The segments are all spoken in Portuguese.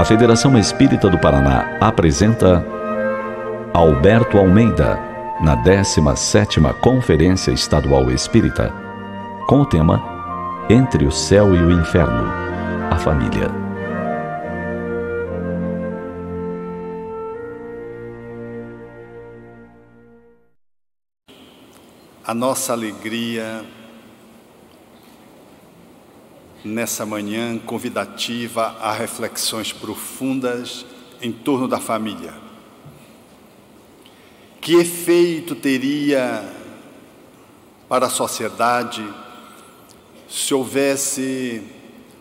A Federação Espírita do Paraná apresenta Alberto Almeida, na 17ª Conferência Estadual Espírita, com o tema Entre o Céu e o Inferno, a Família. A nossa alegria nessa manhã convidativa a reflexões profundas em torno da família. Que efeito teria para a sociedade se houvesse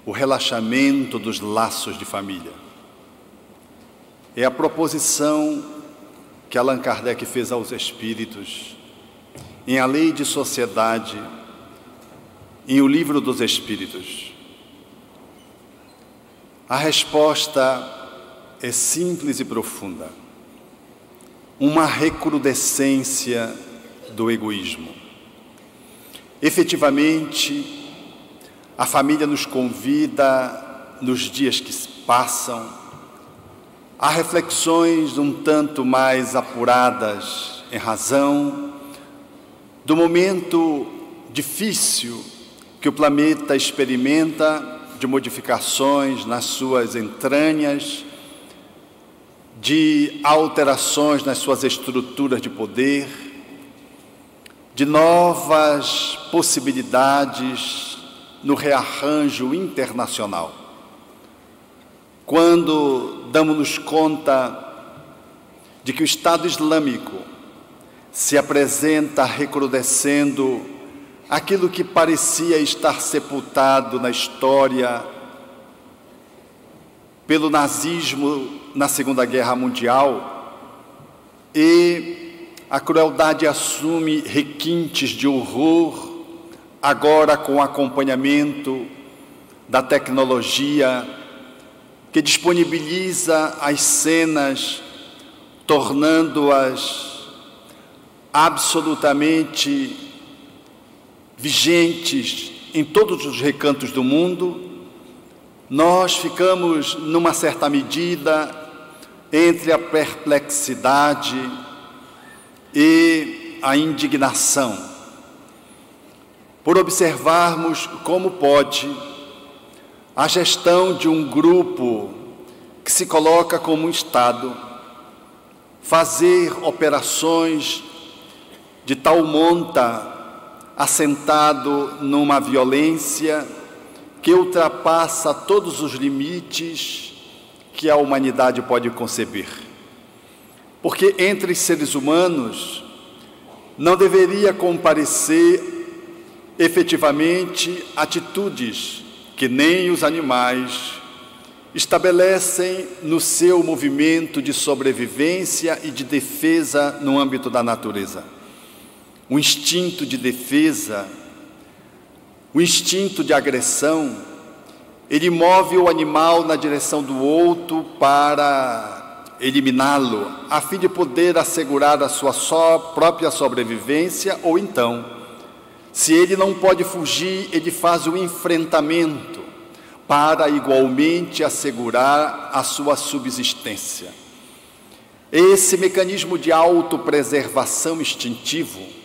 o relaxamento dos laços de família? É a proposição que Allan Kardec fez aos espíritos em A Lei de Sociedade, em O Livro dos Espíritos. A resposta é simples e profunda. Uma recrudescência do egoísmo. Efetivamente, a família nos convida, nos dias que passam, a reflexões um tanto mais apuradas em razão do momento difícil que o planeta experimenta, de modificações nas suas entranhas, de alterações nas suas estruturas de poder, de novas possibilidades no rearranjo internacional. Quando damos-nos conta de que o Estado Islâmico se apresenta recrudescendo aquilo que parecia estar sepultado na história pelo nazismo na Segunda Guerra Mundial, e a crueldade assume requintes de horror, agora com o acompanhamento da tecnologia que disponibiliza as cenas, tornando-as absolutamente vigentes em todos os recantos do mundo. Nós ficamos, numa certa medida, entre a perplexidade e a indignação, por observarmos como pode a gestão de um grupo que se coloca como um Estado fazer operações de tal monta, assentado numa violência que ultrapassa todos os limites que a humanidade pode conceber. Porque entre seres humanos não deveria comparecer efetivamente atitudes que nem os animais estabelecem no seu movimento de sobrevivência e de defesa no âmbito da natureza. O instinto de defesa, o instinto de agressão, ele move o animal na direção do outro para eliminá-lo, a fim de poder assegurar a sua própria sobrevivência, ou então, se ele não pode fugir, ele faz o enfrentamento para igualmente assegurar a sua subsistência. Esse mecanismo de autopreservação instintivo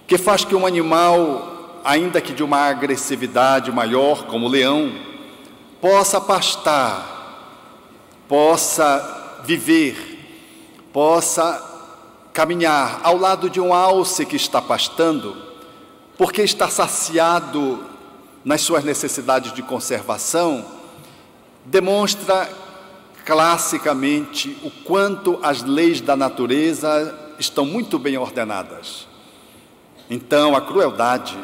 que faz que um animal, ainda que de uma agressividade maior, como o leão, possa pastar, possa viver, possa caminhar ao lado de um alce que está pastando, porque está saciado nas suas necessidades de conservação, demonstra classicamente o quanto as leis da natureza estão muito bem ordenadas. Então, a crueldade,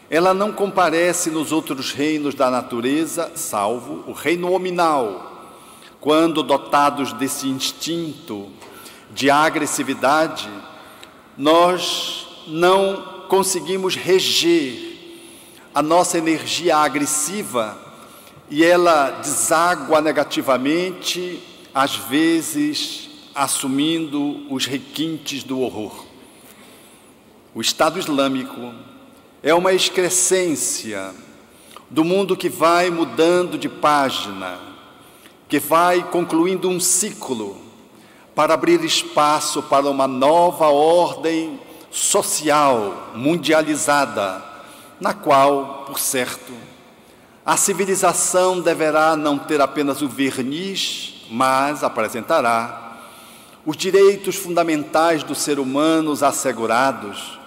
ela não comparece nos outros reinos da natureza, salvo o reino hominal, quando dotados desse instinto de agressividade, nós não conseguimos reger a nossa energia agressiva e ela deságua negativamente, às vezes assumindo os requintes do horror. O Estado Islâmico é uma excrescência do mundo que vai mudando de página, que vai concluindo um ciclo para abrir espaço para uma nova ordem social mundializada, na qual, por certo, a civilização deverá não ter apenas o verniz, mas apresentará os direitos fundamentais do ser humano assegurados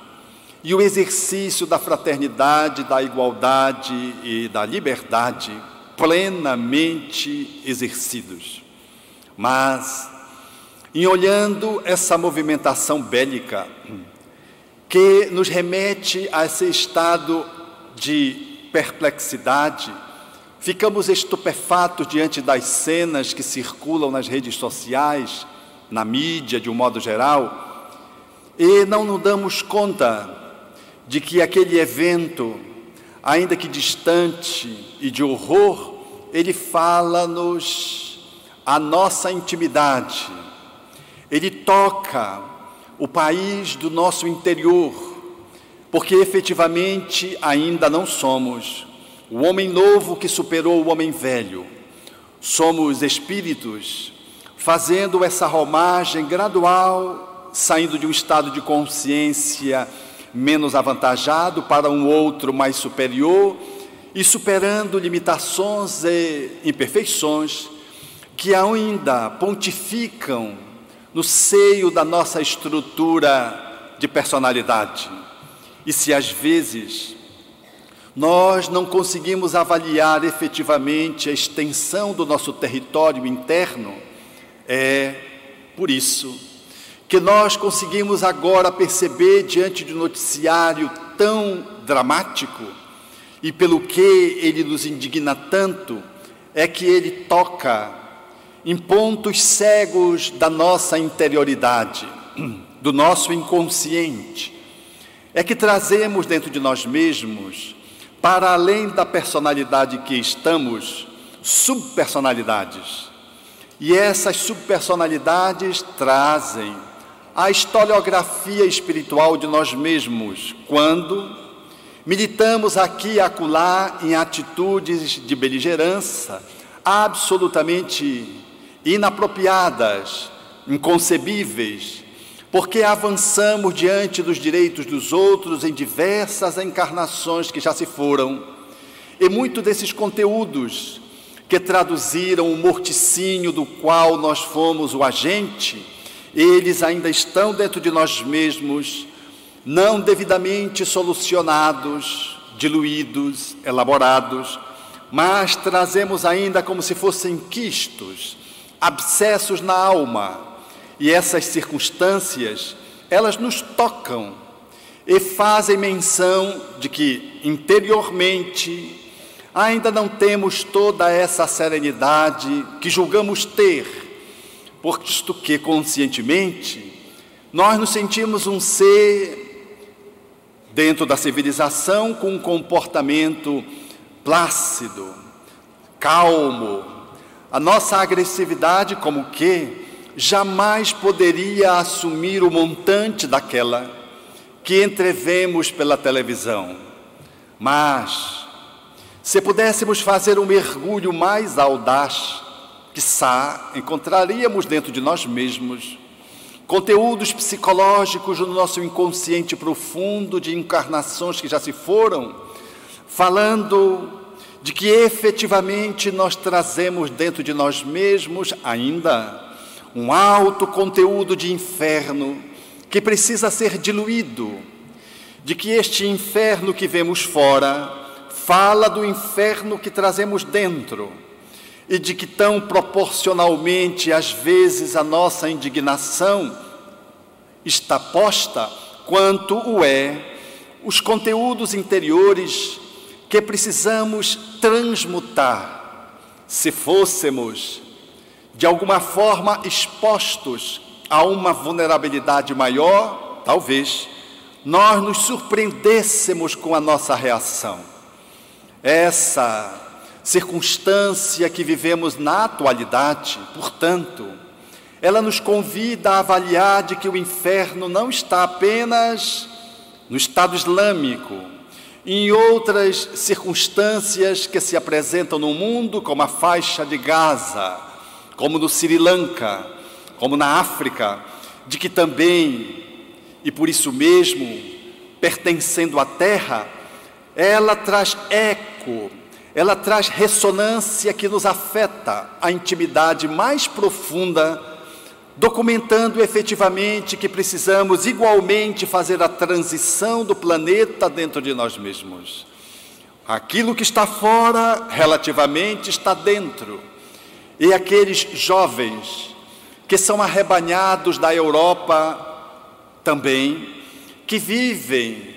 e o exercício da fraternidade, da igualdade e da liberdade plenamente exercidos. Mas, em olhando essa movimentação bélica, que nos remete a esse estado de perplexidade, ficamos estupefatos diante das cenas que circulam nas redes sociais, na mídia de um modo geral, e não nos damos conta de que aquele evento, ainda que distante e de horror, ele fala-nos a nossa intimidade, ele toca o país do nosso interior, porque efetivamente ainda não somos o homem novo que superou o homem velho. Somos espíritos fazendo essa romagem gradual, saindo de um estado de consciência menos avantajado para um outro mais superior e superando limitações e imperfeições que ainda pontificam no seio da nossa estrutura de personalidade. E se às vezes nós não conseguimos avaliar efetivamente a extensão do nosso território interno, é por isso que nós conseguimos agora perceber, diante de um noticiário tão dramático, e pelo que ele nos indigna tanto, é que ele toca em pontos cegos da nossa interioridade, do nosso inconsciente. É que trazemos dentro de nós mesmos, para além da personalidade que estamos, subpersonalidades. E essas subpersonalidades trazem a historiografia espiritual de nós mesmos, quando militamos aqui e acolá em atitudes de beligerância absolutamente inapropriadas, inconcebíveis, porque avançamos diante dos direitos dos outros em diversas encarnações que já se foram. E muito desses conteúdos que traduziram o morticínio do qual nós fomos o agente, eles ainda estão dentro de nós mesmos, não devidamente solucionados, diluídos, elaborados, mas trazemos ainda como se fossem quistos, abscessos na alma. E essas circunstâncias, elas nos tocam e fazem menção de que interiormente ainda não temos toda essa serenidade que julgamos ter, posto que conscientemente nós nos sentimos um ser dentro da civilização com um comportamento plácido, calmo. A nossa agressividade como que jamais poderia assumir o montante daquela que entrevemos pela televisão. Mas, se pudéssemos fazer um mergulho mais audaz, quiçá encontraríamos dentro de nós mesmos conteúdos psicológicos no nosso inconsciente profundo de encarnações que já se foram, falando de que efetivamente nós trazemos dentro de nós mesmos ainda um alto conteúdo de inferno que precisa ser diluído, de que este inferno que vemos fora fala do inferno que trazemos dentro, e de que tão proporcionalmente, às vezes, a nossa indignação está posta, quanto o é os conteúdos interiores que precisamos transmutar, se fôssemos de alguma forma expostos a uma vulnerabilidade maior, talvez nós nos surpreendêssemos com a nossa reação. Essa circunstância que vivemos na atualidade, portanto, ela nos convida a avaliar de que o inferno não está apenas no Estado Islâmico, em outras circunstâncias que se apresentam no mundo, como a faixa de Gaza, como no Sri Lanka, como na África, de que também, e por isso mesmo, pertencendo à terra, ela traz eco, ela traz ressonância que nos afeta a intimidade mais profunda, documentando efetivamente que precisamos igualmente fazer a transição do planeta dentro de nós mesmos. Aquilo que está fora, relativamente, está dentro. E aqueles jovens que são arrebanhados da Europa também, que vivem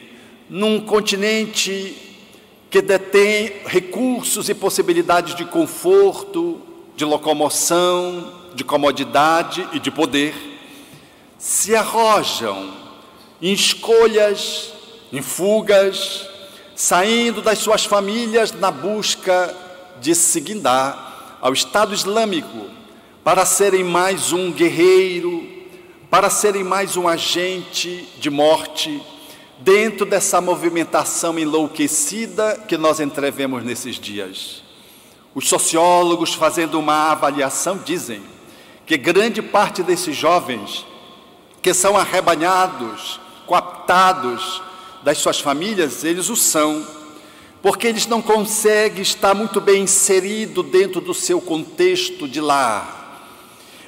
num continente que detém recursos e possibilidades de conforto, de locomoção, de comodidade e de poder, se arrojam em escolhas, em fugas, saindo das suas famílias na busca de se guindar ao Estado Islâmico, para serem mais um guerreiro, para serem mais um agente de morte, dentro dessa movimentação enlouquecida que nós entrevemos nesses dias. Os sociólogos, fazendo uma avaliação, dizem que grande parte desses jovens que são arrebanhados, coaptados das suas famílias, eles o são, porque eles não conseguem estar muito bem inseridos dentro do seu contexto de lar.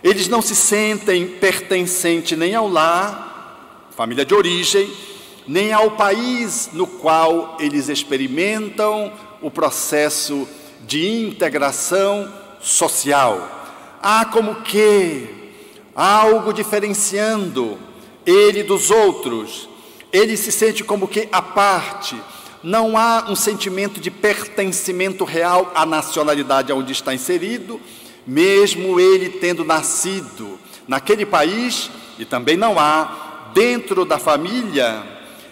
Eles não se sentem pertencentes nem ao lar, família de origem, nem ao país no qual eles experimentam o processo de integração social. Há como que algo diferenciando ele dos outros. Ele se sente como que à parte. Não há um sentimento de pertencimento real à nacionalidade onde está inserido, mesmo ele tendo nascido naquele país, e também não há, dentro da família,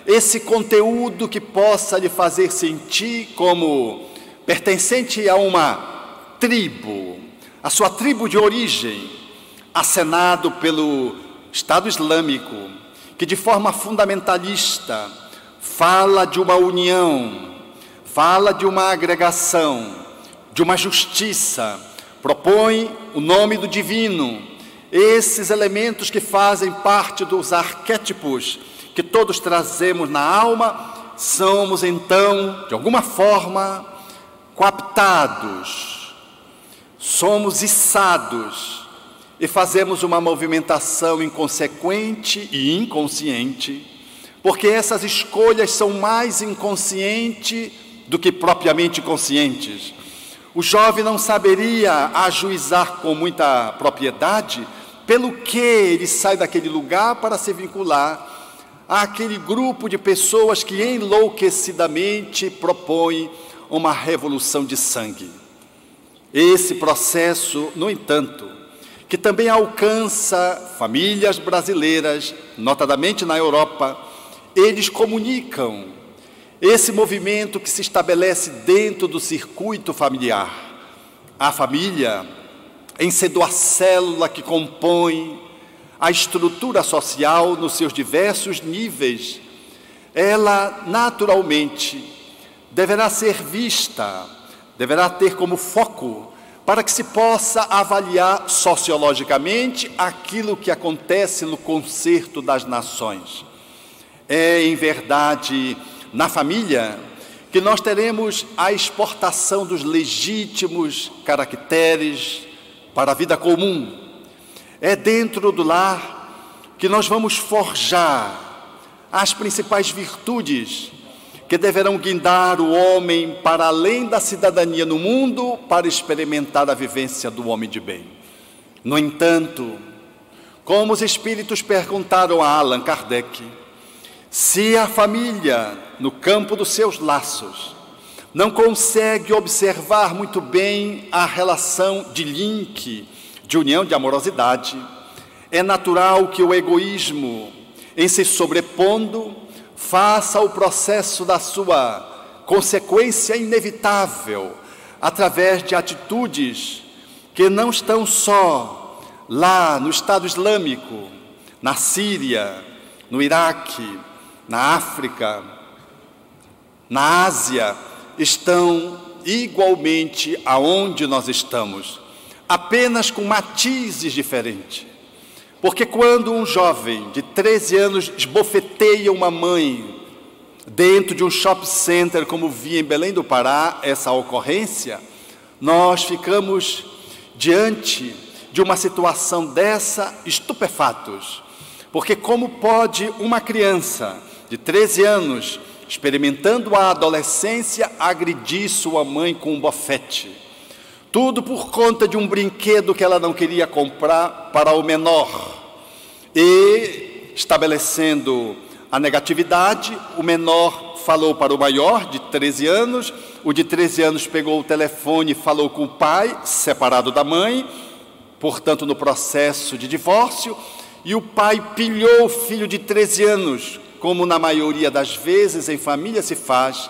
esse conteúdo que possa lhe fazer sentir como pertencente a uma tribo, a sua tribo de origem, acenado pelo Estado Islâmico, que de forma fundamentalista fala de uma união, fala de uma agregação, de uma justiça, propõe o nome do divino, esses elementos que fazem parte dos arquétipos que todos trazemos na alma, somos então, de alguma forma, coaptados, somos içados e fazemos uma movimentação inconsequente e inconsciente, porque essas escolhas são mais inconscientes do que propriamente conscientes. O jovem não saberia ajuizar com muita propriedade pelo que ele sai daquele lugar para se vincular àquele grupo de pessoas que enlouquecidamente propõem uma revolução de sangue. Esse processo, no entanto, que também alcança famílias brasileiras, notadamente na Europa, eles comunicam esse movimento que se estabelece dentro do circuito familiar. A família, em sendo a célula que compõe a estrutura social nos seus diversos níveis, ela naturalmente deverá ser vista, deverá ter como foco para que se possa avaliar sociologicamente aquilo que acontece no concerto das nações. É, em verdade, na família que nós teremos a exportação dos legítimos caracteres para a vida comum. É dentro do lar que nós vamos forjar as principais virtudes que deverão guindar o homem para além da cidadania no mundo, para experimentar a vivência do homem de bem. No entanto, como os espíritos perguntaram a Allan Kardec, se a família, no campo dos seus laços, não consegue observar muito bem a relação de link, de união, de amorosidade, é natural que o egoísmo, em se sobrepondo, faça o processo da sua consequência inevitável, através de atitudes que não estão só lá no Estado Islâmico, na Síria, no Iraque, na África, na Ásia, estão igualmente aonde nós estamos. apenas com matizes diferentes. Porque quando um jovem de 13 anos esbofeteia uma mãe dentro de um shopping center, como vi em Belém do Pará, essa ocorrência, nós ficamos diante de uma situação dessa estupefatos. Porque como pode uma criança de 13 anos, experimentando a adolescência, agredir sua mãe com um bofete? Tudo por conta de um brinquedo que ela não queria comprar para o menor. E, estabelecendo a negatividade, o menor falou para o maior, de 13 anos. O de 13 anos pegou o telefone e falou com o pai, separado da mãe, portanto no processo de divórcio. E o pai pilhou o filho de 13 anos, como na maioria das vezes em família se faz,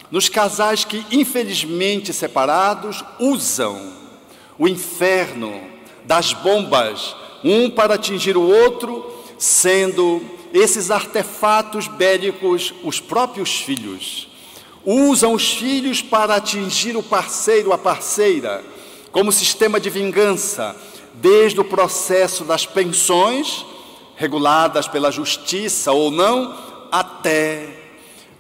nos casais que, infelizmente separados, usam o inferno das bombas, um para atingir o outro, sendo esses artefatos bélicos os próprios filhos. Usam os filhos para atingir o parceiro, a parceira, como sistema de vingança, desde o processo das pensões, reguladas pela justiça ou não, até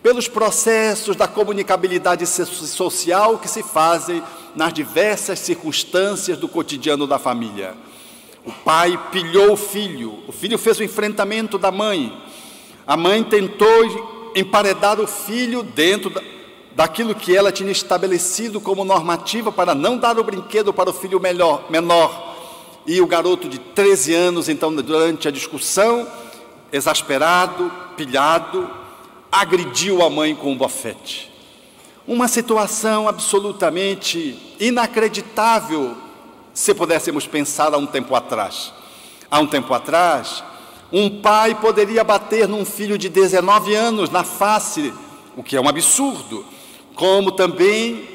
pelos processos da comunicabilidade social que se fazem nas diversas circunstâncias do cotidiano da família. O pai pilhou o filho fez o enfrentamento da mãe, a mãe tentou emparedar o filho dentro daquilo que ela tinha estabelecido como normativa para não dar o brinquedo para o filho menor. E o garoto de 13 anos, então, durante a discussão, exasperado, pilhado, agrediu a mãe com um bofete. Uma situação absolutamente inacreditável, se pudéssemos pensar há um tempo atrás. Há um tempo atrás, um pai poderia bater num filho de 19 anos na face, o que é um absurdo, como também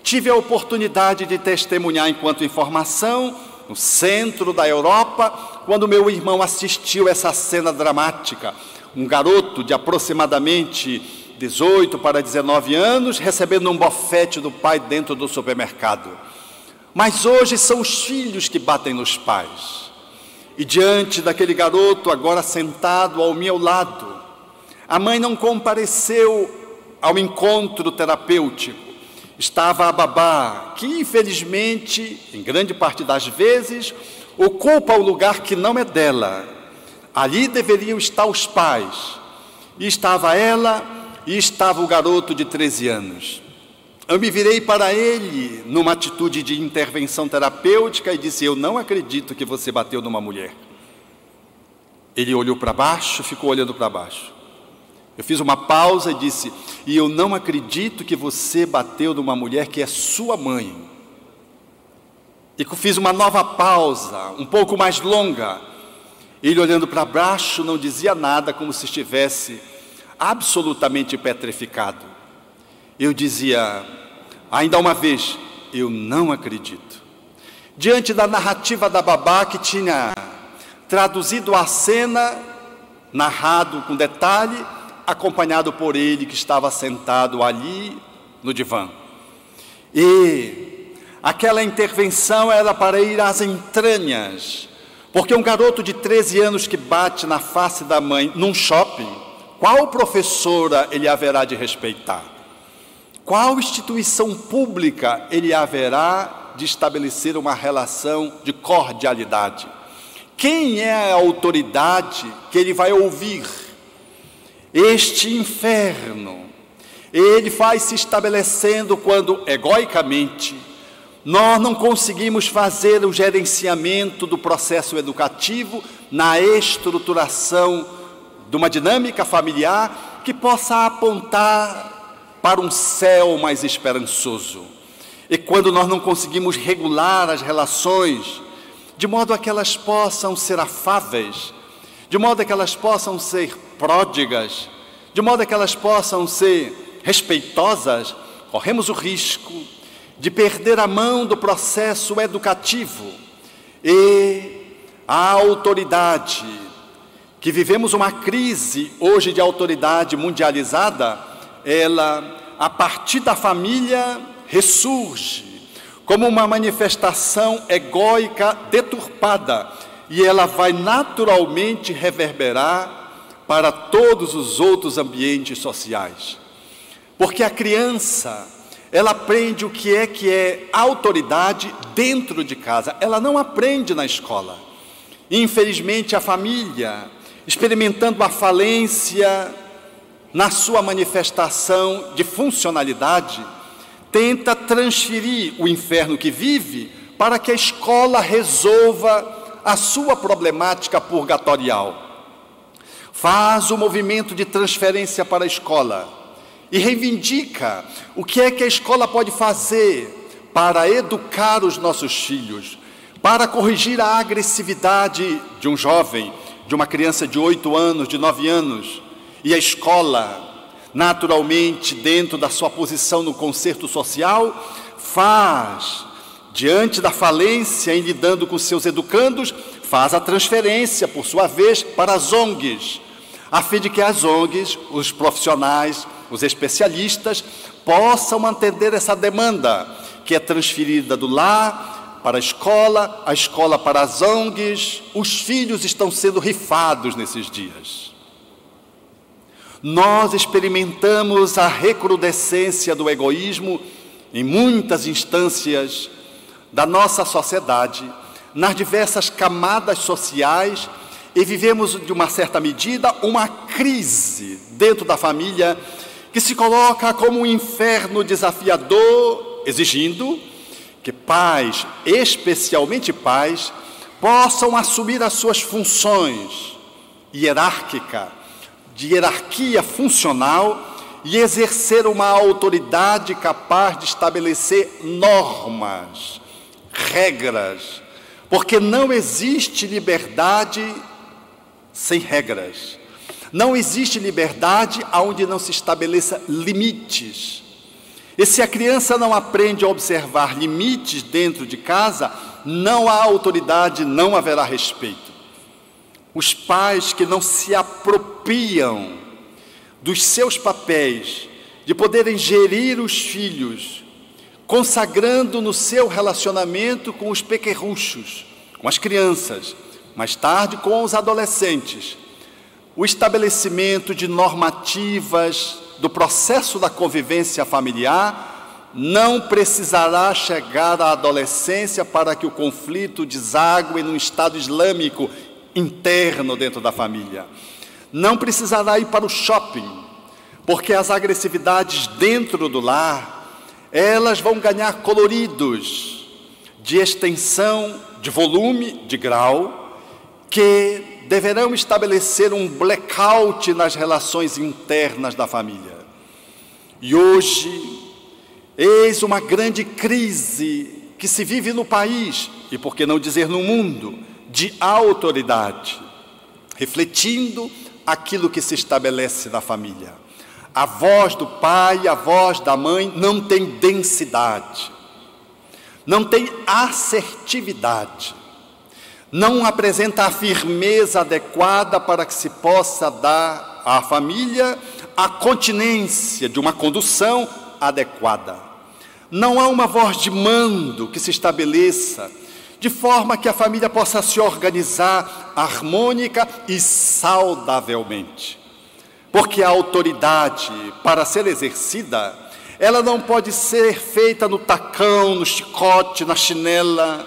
tive a oportunidade de testemunhar enquanto informação, no centro da Europa, quando meu irmão assistiu essa cena dramática. Um garoto de aproximadamente 18 para 19 anos, recebendo um bofete do pai dentro do supermercado. Mas hoje são os filhos que batem nos pais. E diante daquele garoto agora sentado ao meu lado, a mãe não compareceu ao encontro terapêutico. Estava a babá, que infelizmente, em grande parte das vezes, ocupa o lugar que não é dela. Ali deveriam estar os pais. E estava ela e estava o garoto de 13 anos. Eu me virei para ele numa atitude de intervenção terapêutica e disse: eu não acredito que você bateu numa mulher. Ele olhou para baixo, ficou olhando para baixo. Eu fiz uma pausa e disse: e eu não acredito que você bateu numa mulher que é sua mãe. E fiz uma nova pausa, um pouco mais longa. Ele olhando para baixo não dizia nada, como se estivesse absolutamente petrificado. Eu dizia, ainda uma vez, eu não acredito. Diante da narrativa da babá que tinha traduzido a cena, narrado com detalhe, acompanhado por ele que estava sentado ali no divã. E aquela intervenção era para ir às entranhas, porque um garoto de 13 anos que bate na face da mãe num shopping, qual professora ele haverá de respeitar? Qual instituição pública ele haverá de estabelecer uma relação de cordialidade? Quem é a autoridade que ele vai ouvir? Este inferno, ele vai se estabelecendo quando, egoicamente, nós não conseguimos fazer o gerenciamento do processo educativo na estruturação de uma dinâmica familiar que possa apontar para um céu mais esperançoso. E quando nós não conseguimos regular as relações, de modo a que elas possam ser afáveis, de modo a que elas possam ser pródigas, de modo a que elas possam ser respeitosas, corremos o risco de perder a mão do processo educativo. E a autoridade, que vivemos uma crise hoje de autoridade mundializada, ela, a partir da família, ressurge como uma manifestação egóica deturpada, e ela vai naturalmente reverberar para todos os outros ambientes sociais. Porque a criança, ela aprende o que é autoridade dentro de casa, ela não aprende na escola. Infelizmente, a família, experimentando a falência na sua manifestação de funcionalidade, tenta transferir o inferno que vive para que a escola resolva a sua problemática purgatorial. Faz o movimento de transferência para a escola e reivindica o que a escola pode fazer para educar os nossos filhos, para corrigir a agressividade de um jovem, de uma criança de 8 anos, de 9 anos. E a escola, naturalmente, dentro da sua posição no concerto social, faz, diante da falência em lidando com seus educandos, faz a transferência, por sua vez, para as ONGs, a fim de que as ONGs, os profissionais, os especialistas, possam atender essa demanda, que é transferida do lar para a escola para as ONGs. Os filhos estão sendo rifados nesses dias. Nós experimentamos a recrudescência do egoísmo em muitas instâncias da nossa sociedade, nas diversas camadas sociais, e vivemos, de uma certa medida, uma crise dentro da família que se coloca como um inferno desafiador, exigindo que pais, especialmente pais, possam assumir as suas funções de hierarquia funcional, e exercer uma autoridade capaz de estabelecer normas, regras, porque não existe liberdade sem regras. Não existe liberdade onde não se estabeleça limites. E se a criança não aprende a observar limites dentro de casa, não há autoridade, não haverá respeito. Os pais que não se apropriam dos seus papéis, de poderem gerir os filhos, consagrando no seu relacionamento com os pequerruchos, com as crianças, mais tarde com os adolescentes, o estabelecimento de normativas do processo da convivência familiar, não precisará chegar à adolescência para que o conflito desague num estado islâmico interno dentro da família. Não precisará ir para o shopping, porque as agressividades dentro do lar, elas vão ganhar coloridos de extensão, de volume, de grau, que deverão estabelecer um blackout nas relações internas da família. E hoje, eis uma grande crise que se vive no país, e por que não dizer no mundo, de autoridade, refletindo aquilo que se estabelece na família. A voz do pai, a voz da mãe não tem densidade, não tem assertividade, não apresenta a firmeza adequada para que se possa dar à família a continência de uma condução adequada. Não há uma voz de mando que se estabeleça de forma que a família possa se organizar harmônica e saudavelmente. Porque a autoridade, para ser exercida, ela não pode ser feita no tacão, no chicote, na chinela.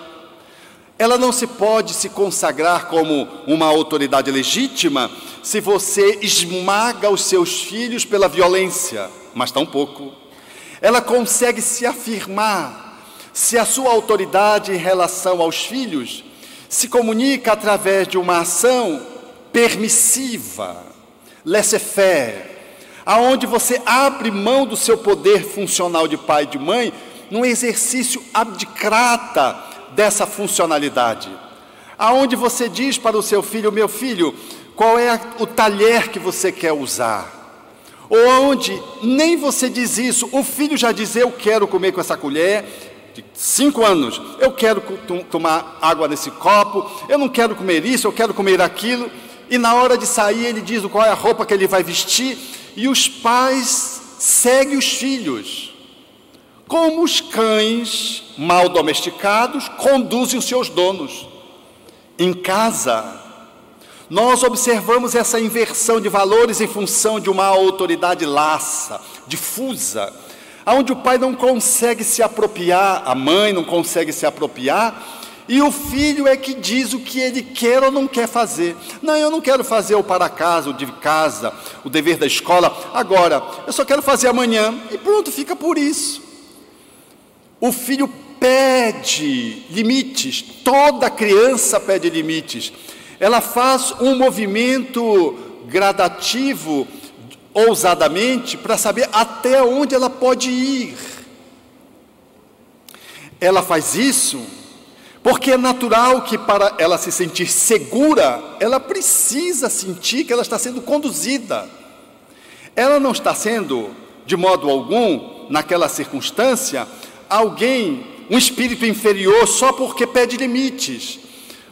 Ela não se pode se consagrar como uma autoridade legítima se você esmaga os seus filhos pela violência, mas tampouco. Ela consegue se afirmar se a sua autoridade em relação aos filhos se comunica através de uma ação permissiva, laissez-faire, aonde você abre mão do seu poder funcional de pai e de mãe num exercício abdicrata dessa funcionalidade, aonde você diz para o seu filho: meu filho, qual é o talher que você quer usar? Ou onde nem você diz isso, o filho já diz: eu quero comer com essa colher, de 5 anos, eu quero tomar água nesse copo, eu não quero comer isso, eu quero comer aquilo. E na hora de sair ele diz qual é a roupa que ele vai vestir, e os pais seguem os filhos como os cães mal domesticados conduzem os seus donos. Em casa, nós observamos essa inversão de valores em função de uma autoridade laxa, difusa, onde o pai não consegue se apropriar, a mãe não consegue se apropriar, e o filho é que diz o que ele quer ou não quer fazer. Não, eu não quero fazer o para casa, o de casa, o dever da escola agora, eu só quero fazer amanhã, e pronto, fica por isso. O filho pede limites, toda criança pede limites. Ela faz um movimento gradativo, ousadamente, para saber até onde ela pode ir. Ela faz isso porque é natural que, para ela se sentir segura, ela precisa sentir que ela está sendo conduzida. Ela não está sendo, de modo algum, naquela circunstância, alguém, um espírito inferior, só porque pede limites.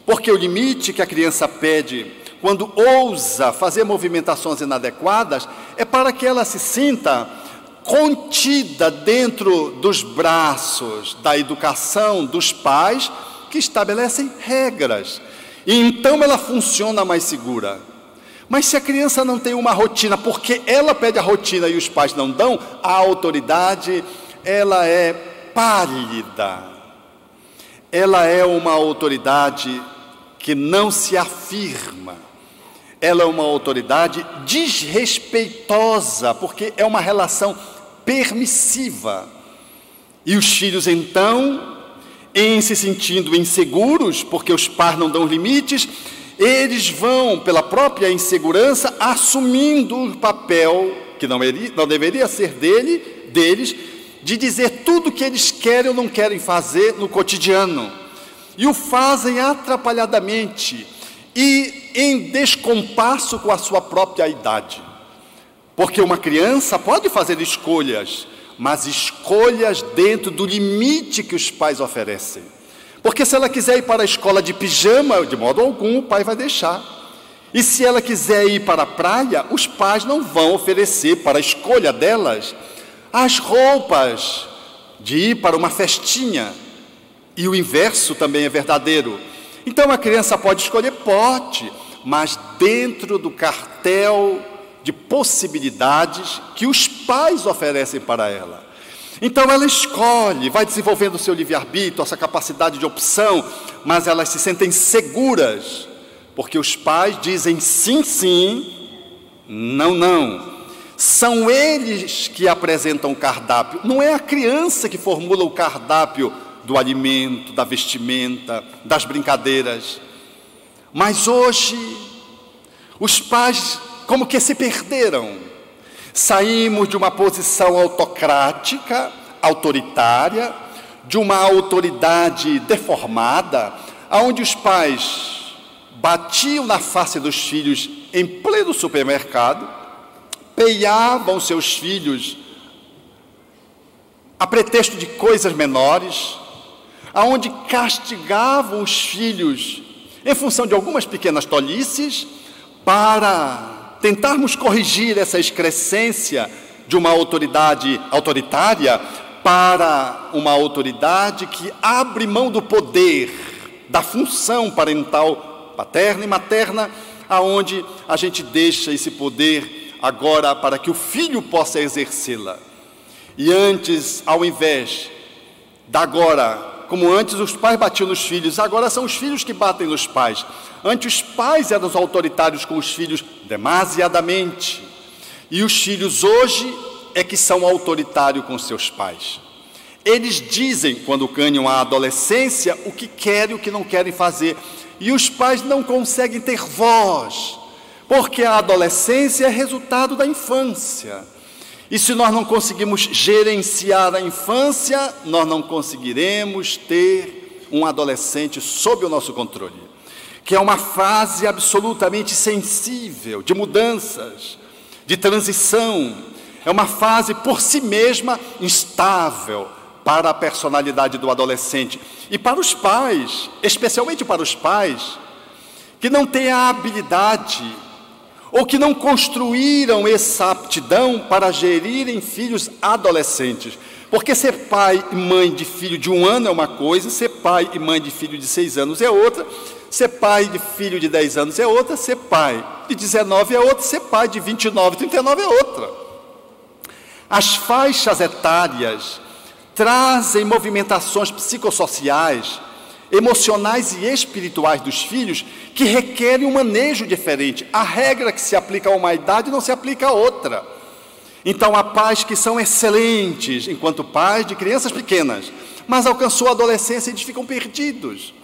Porque o limite que a criança pede, quando ousa fazer movimentações inadequadas, é para que ela se sinta contida dentro dos braços da educação dos pais, que estabelecem regras, e então ela funciona mais segura. Mas se a criança não tem uma rotina, porque ela pede a rotina e os pais não dão, a autoridade, ela é pálida, ela é uma autoridade que não se afirma, ela é uma autoridade desrespeitosa, porque é uma relação permissiva, e os filhos então, em se sentindo inseguros, porque os pais não dão limites, eles vão, pela própria insegurança, assumindo o papel, que não deveria ser deles, de dizer tudo o que eles querem ou não querem fazer no cotidiano. E o fazem atrapalhadamente e em descompasso com a sua própria idade. Porque uma criança pode fazer escolhas, mas escolhas dentro do limite que os pais oferecem. Porque se ela quiser ir para a escola de pijama, de modo algum, o pai vai deixar. E se ela quiser ir para a praia, os pais não vão oferecer para a escolha delas as roupas de ir para uma festinha. E o inverso também é verdadeiro. Então a criança pode escolher? Pode, mas dentro do cartel de possibilidades que os pais oferecem para ela. Então ela escolhe, vai desenvolvendo o seu livre-arbítrio, essa capacidade de opção, mas elas se sentem seguras, porque os pais dizem sim, sim, não, não. São eles que apresentam o cardápio, não é a criança que formula o cardápio do alimento, da vestimenta, das brincadeiras. Mas hoje, os pais como que se perderam. Saímos de uma posição autocrática, autoritária, de uma autoridade deformada, onde os pais batiam na face dos filhos em pleno supermercado, peiavam seus filhos a pretexto de coisas menores, aonde castigavam os filhos em função de algumas pequenas tolices, para tentarmos corrigir essa excrescência de uma autoridade autoritária para uma autoridade que abre mão do poder, da função parental paterna e materna, aonde a gente deixa esse poder agora para que o filho possa exercê-la. E antes, ao invés da agora, como antes os pais batiam nos filhos, agora são os filhos que batem nos pais. Antes os pais eram os autoritários com os filhos demasiadamente. E os filhos hoje é que são autoritários com seus pais. Eles dizem, quando ganham a adolescência, o que querem e o que não querem fazer. E os pais não conseguem ter voz, porque a adolescência é resultado da infância. E se nós não conseguimos gerenciar a infância, nós não conseguiremos ter um adolescente sob o nosso controle, que é uma fase absolutamente sensível, de mudanças, de transição. É uma fase por si mesma instável para a personalidade do adolescente. E para os pais, especialmente para os pais, que não têm a habilidade ou que não construíram essa aptidão para gerirem filhos adolescentes. Porque ser pai e mãe de filho de 1 ano é uma coisa, ser pai e mãe de filho de 6 anos é outra, ser pai de filho de 10 anos é outra, ser pai de 19 é outra, ser pai de 29, 39 é outra. As faixas etárias trazem movimentações psicossociais, emocionais e espirituais dos filhos que requerem um manejo diferente. A regra que se aplica a uma idade não se aplica a outra. Então há pais que são excelentes enquanto pais de crianças pequenas, mas alcançou a adolescência e eles ficam perdidos.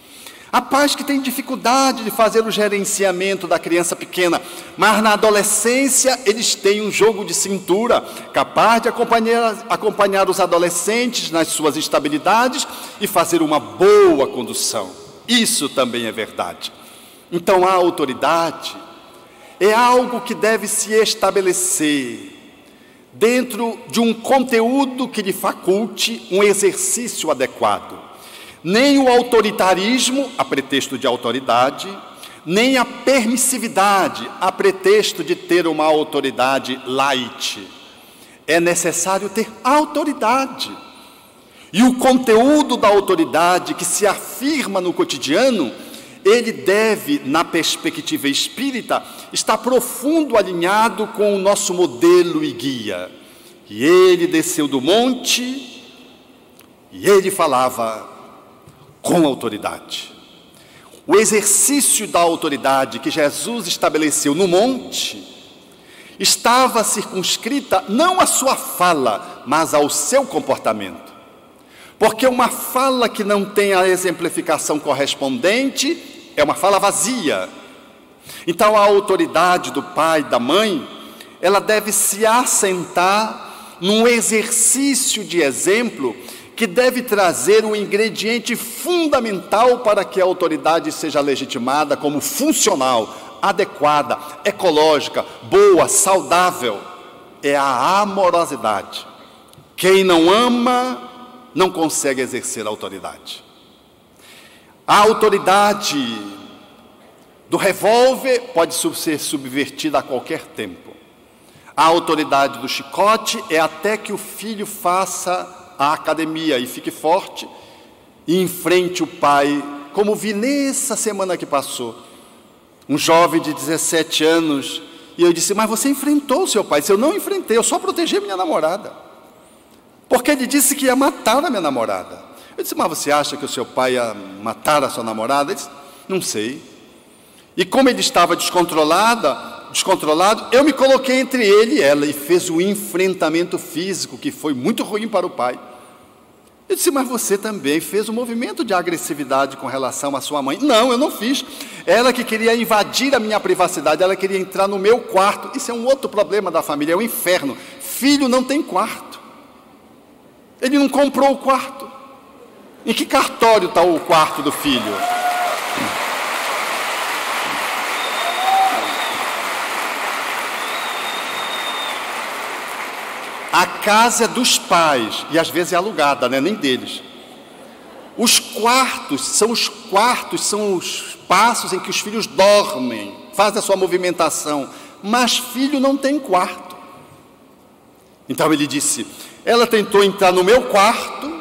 Há pais que têm dificuldade de fazer o gerenciamento da criança pequena, mas na adolescência eles têm um jogo de cintura, capaz de acompanhar os adolescentes nas suas instabilidades e fazer uma boa condução. Isso também é verdade. Então a autoridade é algo que deve se estabelecer dentro de um conteúdo que lhe faculte um exercício adequado. Nem o autoritarismo, a pretexto de autoridade, nem a permissividade, a pretexto de ter uma autoridade light. É necessário ter autoridade. E o conteúdo da autoridade que se afirma no cotidiano, ele deve, na perspectiva espírita, estar profundo alinhado com o nosso modelo e guia. E ele desceu do monte e ele falava com autoridade. O exercício da autoridade que Jesus estabeleceu no monte estava circunscrita não à sua fala, mas ao seu comportamento. Porque uma fala que não tem a exemplificação correspondente é uma fala vazia. Então a autoridade do pai e da mãe, ela deve se assentar num exercício de exemplo que deve trazer um ingrediente fundamental para que a autoridade seja legitimada como funcional, adequada, ecológica, boa, saudável. É a amorosidade. Quem não ama não consegue exercer a autoridade. A autoridade do revólver pode ser subvertida a qualquer tempo. A autoridade do chicote é até que o filho faça a academia e fique forte e enfrente o pai, como vi nessa semana que passou, um jovem de 17 anos, e eu disse, mas você enfrentou o seu pai? Ele disse, eu não enfrentei, eu só protegi minha namorada, porque ele disse que ia matar a minha namorada. Eu disse, mas você acha que o seu pai ia matar a sua namorada? Ele disse, não sei. E como ele estava descontrolado, eu me coloquei entre ele e ela e fez um enfrentamento físico que foi muito ruim para o pai. Eu disse, mas você também fez um movimento de agressividade com relação à sua mãe. Não, eu não fiz. Ela que queria invadir a minha privacidade, ela queria entrar no meu quarto. Isso é um outro problema da família, é um inferno. Filho não tem quarto. Ele não comprou o quarto. Em que cartório está o quarto do filho? A casa é dos pais, e às vezes é alugada, né? Nem deles. Os quartos são os espaços em que os filhos dormem, fazem a sua movimentação, mas filho não tem quarto. Então ele disse, ela tentou entrar no meu quarto,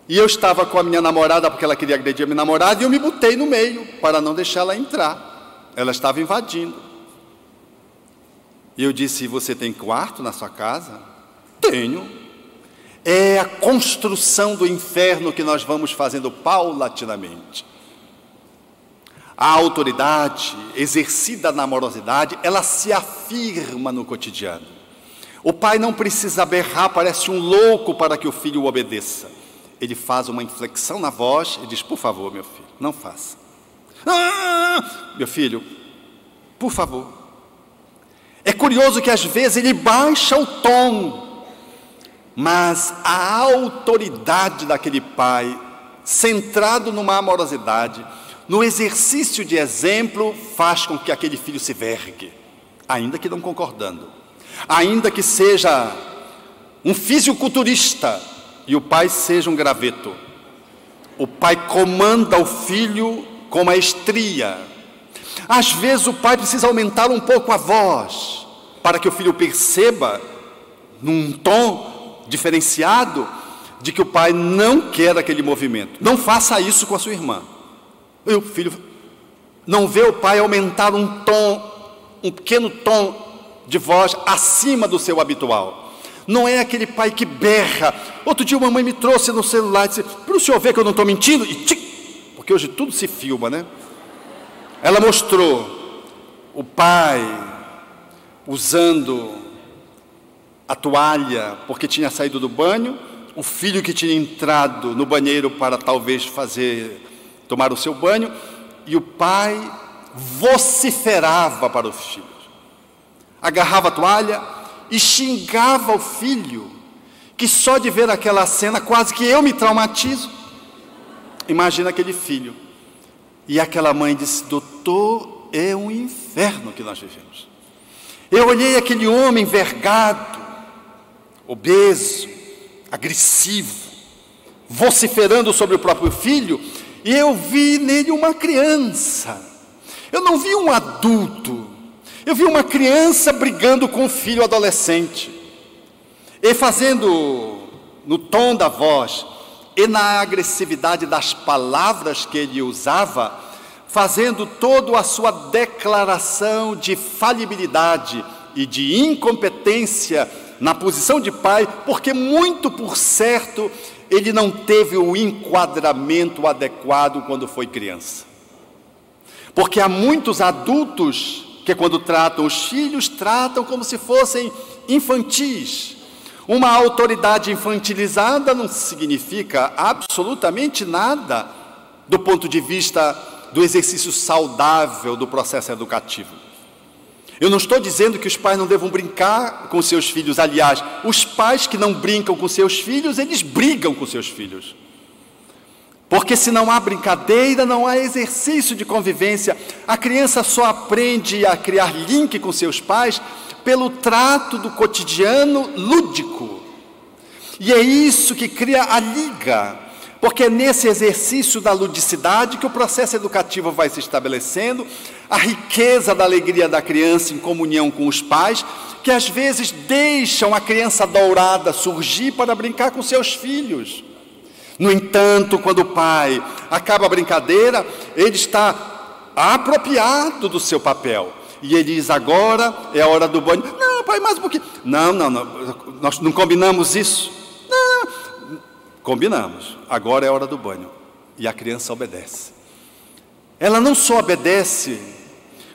e eu estava com a minha namorada, porque ela queria agredir a minha namorada, e eu me botei no meio, para não deixar ela entrar. Ela estava invadindo. E eu disse, você tem quarto na sua casa? Tenho. É a construção do inferno que nós vamos fazendo paulatinamente. A autoridade exercida na amorosidade, ela se afirma no cotidiano. O pai não precisa berrar, parece um louco para que o filho o obedeça. Ele faz uma inflexão na voz e diz, por favor, meu filho, não faça. Meu filho, por favor. É curioso que às vezes ele baixa o tom, mas a autoridade daquele pai, centrado numa amorosidade, no exercício de exemplo, faz com que aquele filho se vergue, ainda que não concordando, ainda que seja um fisiculturista e o pai seja um graveto. O pai comanda o filho com maestria. Às vezes o pai precisa aumentar um pouco a voz, para que o filho perceba, num tom diferenciado de que o pai não quer aquele movimento. Não faça isso com a sua irmã. E o filho não vê o pai aumentar um pequeno tom de voz acima do seu habitual. Não é aquele pai que berra. Outro dia uma mãe me trouxe no celular e disse: para o senhor ver que eu não estou mentindo, porque hoje tudo se filma, né? Ela mostrou o pai usando a toalha porque tinha saído do banho, o filho que tinha entrado no banheiro para talvez tomar o seu banho, e o pai vociferava para os filhos, agarrava a toalha e xingava o filho, que só de ver aquela cena quase que eu me traumatizo. Imagina aquele filho. E aquela mãe disse: doutor, é um inferno que nós vivemos. Eu olhei aquele homem vergado, obeso, agressivo, vociferando sobre o próprio filho, e eu vi nele uma criança. Eu não vi um adulto, eu vi uma criança brigando com o filho adolescente, e fazendo no tom da voz e na agressividade das palavras que ele usava, fazendo toda a sua declaração de falibilidade e de incompetência na posição de pai, porque muito por certo ele não teve o enquadramento adequado quando foi criança. Porque há muitos adultos que, quando tratam os filhos, tratam como se fossem infantis. Uma autoridade infantilizada não significa absolutamente nada do ponto de vista do exercício saudável do processo educativo. Eu não estou dizendo que os pais não devam brincar com seus filhos. Aliás, os pais que não brincam com seus filhos, eles brigam com seus filhos. Porque se não há brincadeira, não há exercício de convivência. A criança só aprende a criar link com seus pais pelo trato do cotidiano lúdico. E é isso que cria a liga, porque é nesse exercício da ludicidade que o processo educativo vai se estabelecendo, a riqueza da alegria da criança em comunhão com os pais, que às vezes deixam a criança dourada surgir para brincar com seus filhos. No entanto, quando o pai acaba a brincadeira, ele está apropriado do seu papel. E ele diz: agora é a hora do banho. Não, pai, mais um pouquinho. Não, nós não combinamos isso. Não, combinamos. Agora é a hora do banho. E a criança obedece. Ela não só obedece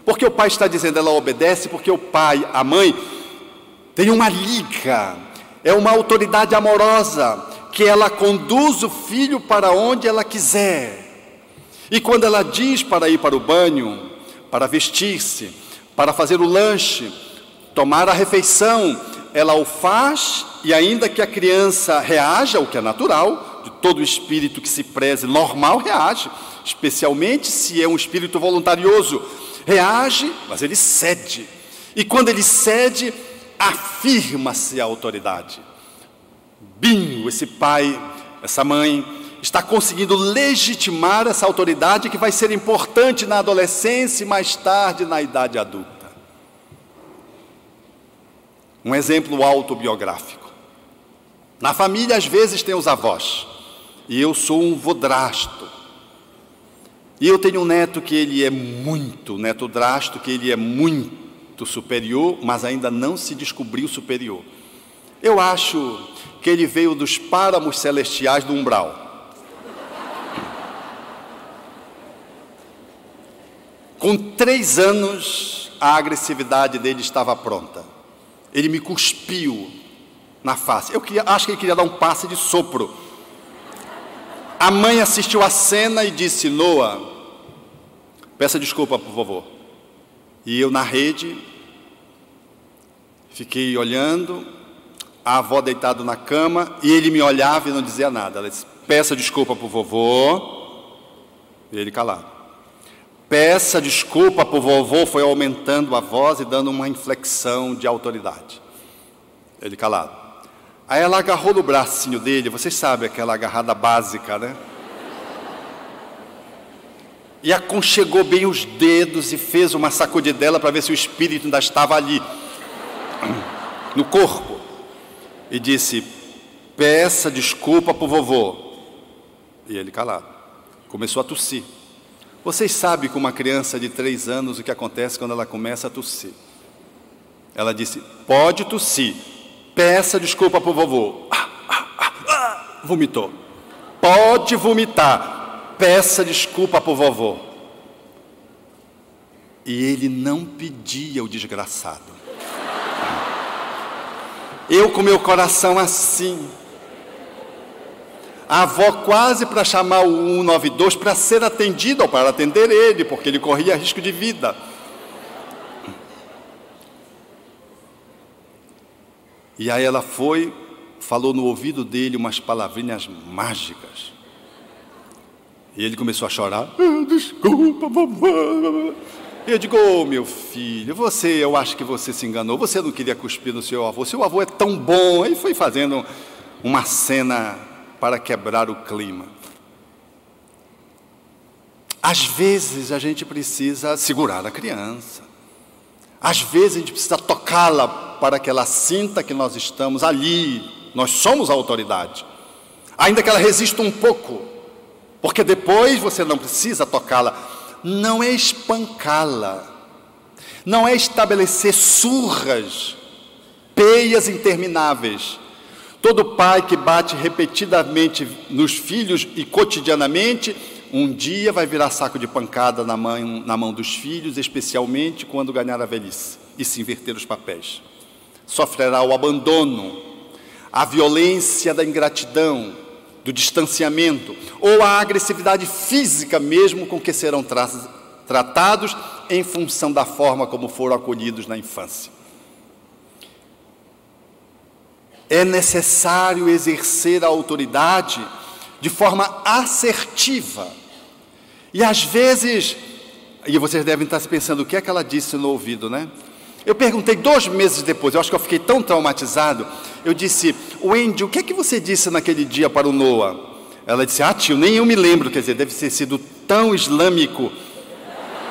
porque o pai está dizendo, ela obedece porque o pai, a mãe, tem uma liga, é uma autoridade amorosa, que ela conduz o filho para onde ela quiser. E quando ela diz para ir para o banho, para vestir-se, para fazer o lanche, tomar a refeição, ela o faz, e ainda que a criança reaja, o que é natural, de todo espírito que se preze normal reage, especialmente se é um espírito voluntarioso, reage, mas ele cede. E quando ele cede, afirma-se a autoridade. Bingo, esse pai, essa mãe, está conseguindo legitimar essa autoridade que vai ser importante na adolescência e mais tarde na idade adulta. Um exemplo autobiográfico. Na família, às vezes, tem os avós. E eu sou um vodrasto. E eu tenho um neto que ele é muito, neto drasto, que ele é muito superior, mas ainda não se descobriu superior. Eu acho que ele veio dos páramos celestiais do umbral. Com 3 anos, a agressividade dele estava pronta. Ele me cuspiu na face. Acho que ele queria dar um passe de sopro. A mãe assistiu a cena e disse: Noah, peça desculpa pro vovô. E eu na rede, fiquei olhando, a avó deitada na cama, e ele me olhava e não dizia nada. Ela disse: peça desculpa pro vovô. E ele calado. Peça desculpa pro vovô, foi aumentando a voz e dando uma inflexão de autoridade. Ele calado. Aí ela agarrou no bracinho dele, vocês sabem aquela agarrada básica, né? E aconchegou bem os dedos e fez uma sacudidela para ver se o espírito ainda estava ali, no corpo. E disse: peça desculpa para o vovô. E ele calado. Começou a tossir. Vocês sabem com uma criança de 3 anos o que acontece quando ela começa a tossir. Ela disse, pode tossir, peça desculpa para o vovô. Vomitou. Pode vomitar, peça desculpa para o vovô. E ele não pedia, o desgraçado. Eu com meu coração assim. A avó quase para chamar o 192 para ser atendido, ou para atender ele, porque ele corria risco de vida. E aí ela foi, falou no ouvido dele umas palavrinhas mágicas. E ele começou a chorar. Desculpa, vovó. E eu digo, meu filho, eu acho que você se enganou. Você não queria cuspir no seu avô. Seu avô é tão bom. Aí foi fazendo uma cena para quebrar o clima. Às vezes a gente precisa segurar a criança. Às vezes a gente precisa tocá-la para que ela sinta que nós estamos ali. Nós somos a autoridade. Ainda que ela resista um pouco. Porque depois você não precisa tocá-la. Não é espancá-la. Não é estabelecer surras, peias intermináveis. Todo pai que bate repetidamente nos filhos e cotidianamente, um dia vai virar saco de pancada na mão dos filhos, especialmente quando ganhar a velhice e se inverter os papéis. Sofrerá o abandono, a violência da ingratidão, do distanciamento, ou a agressividade física mesmo com que serão tratados em função da forma como foram acolhidos na infância. É necessário exercer a autoridade de forma assertiva. E às vezes, e vocês devem estar pensando, o que é que ela disse no ouvido, né? Eu perguntei 2 meses depois, eu acho que eu fiquei tão traumatizado, eu disse, Wendy, o que é que você disse naquele dia para o Noah? Ela disse, tio, nem eu me lembro, quer dizer, deve ter sido tão islâmico,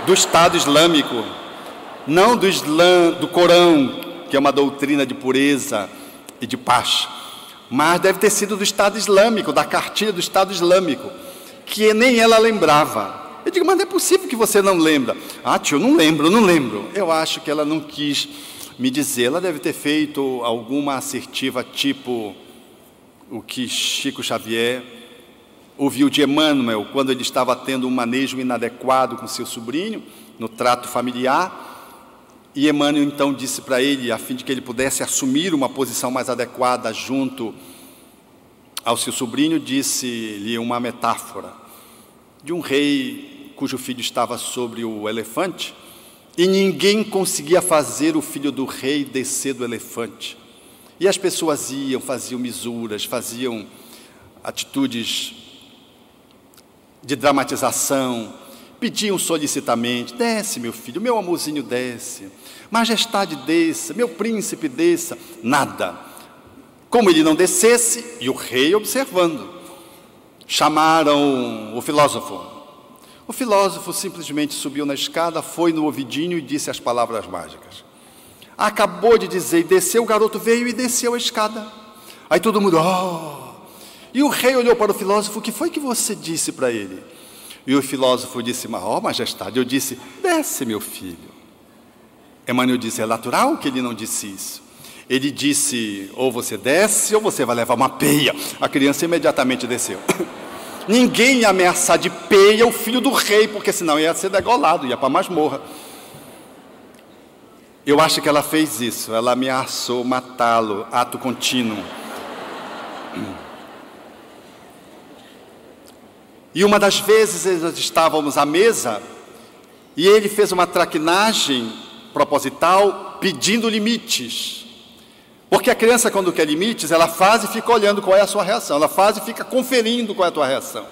do Estado Islâmico, não do Islã, do Corão, que é uma doutrina de pureza e de paz, mas deve ter sido do Estado Islâmico, da cartilha do Estado Islâmico, que nem ela lembrava. Eu digo, mas não é possível que você não lembra. Tio, não lembro. Eu acho que ela não quis me dizer. Ela deve ter feito alguma assertiva tipo o que Chico Xavier ouviu de Emmanuel, quando ele estava tendo um manejo inadequado com seu sobrinho, no trato familiar. E Emmanuel então disse para ele, a fim de que ele pudesse assumir uma posição mais adequada junto ao seu sobrinho, disse-lhe uma metáfora de um rei cujo filho estava sobre o elefante e ninguém conseguia fazer o filho do rei descer do elefante. E as pessoas iam, faziam misuras, faziam atitudes de dramatização, pediam solicitamente, desce meu filho, meu amorzinho desce, majestade desça, meu príncipe desça, nada. Como ele não descesse, e o rei observando, chamaram o filósofo. O filósofo simplesmente subiu na escada, foi no ouvidinho e disse as palavras mágicas. Acabou de dizer, desceu, o garoto veio e desceu a escada. Aí todo mundo, E o rei olhou para o filósofo, o que foi que você disse para ele? E o filósofo disse, majestade, eu disse, desce meu filho. Emmanuel disse, é natural que ele não disse isso. Ele disse, ou você desce ou você vai levar uma peia. A criança imediatamente desceu. Ninguém ia ameaçar de peia o filho do rei, porque senão ia ser degolado, ia para a masmorra. Eu acho que ela fez isso, ela ameaçou matá-lo, ato contínuo. E uma das vezes nós estávamos à mesa e ele fez uma traquinagem proposital pedindo limites. Porque a criança, quando quer limites, ela faz e fica olhando qual é a sua reação. Ela faz e fica conferindo qual é a tua reação.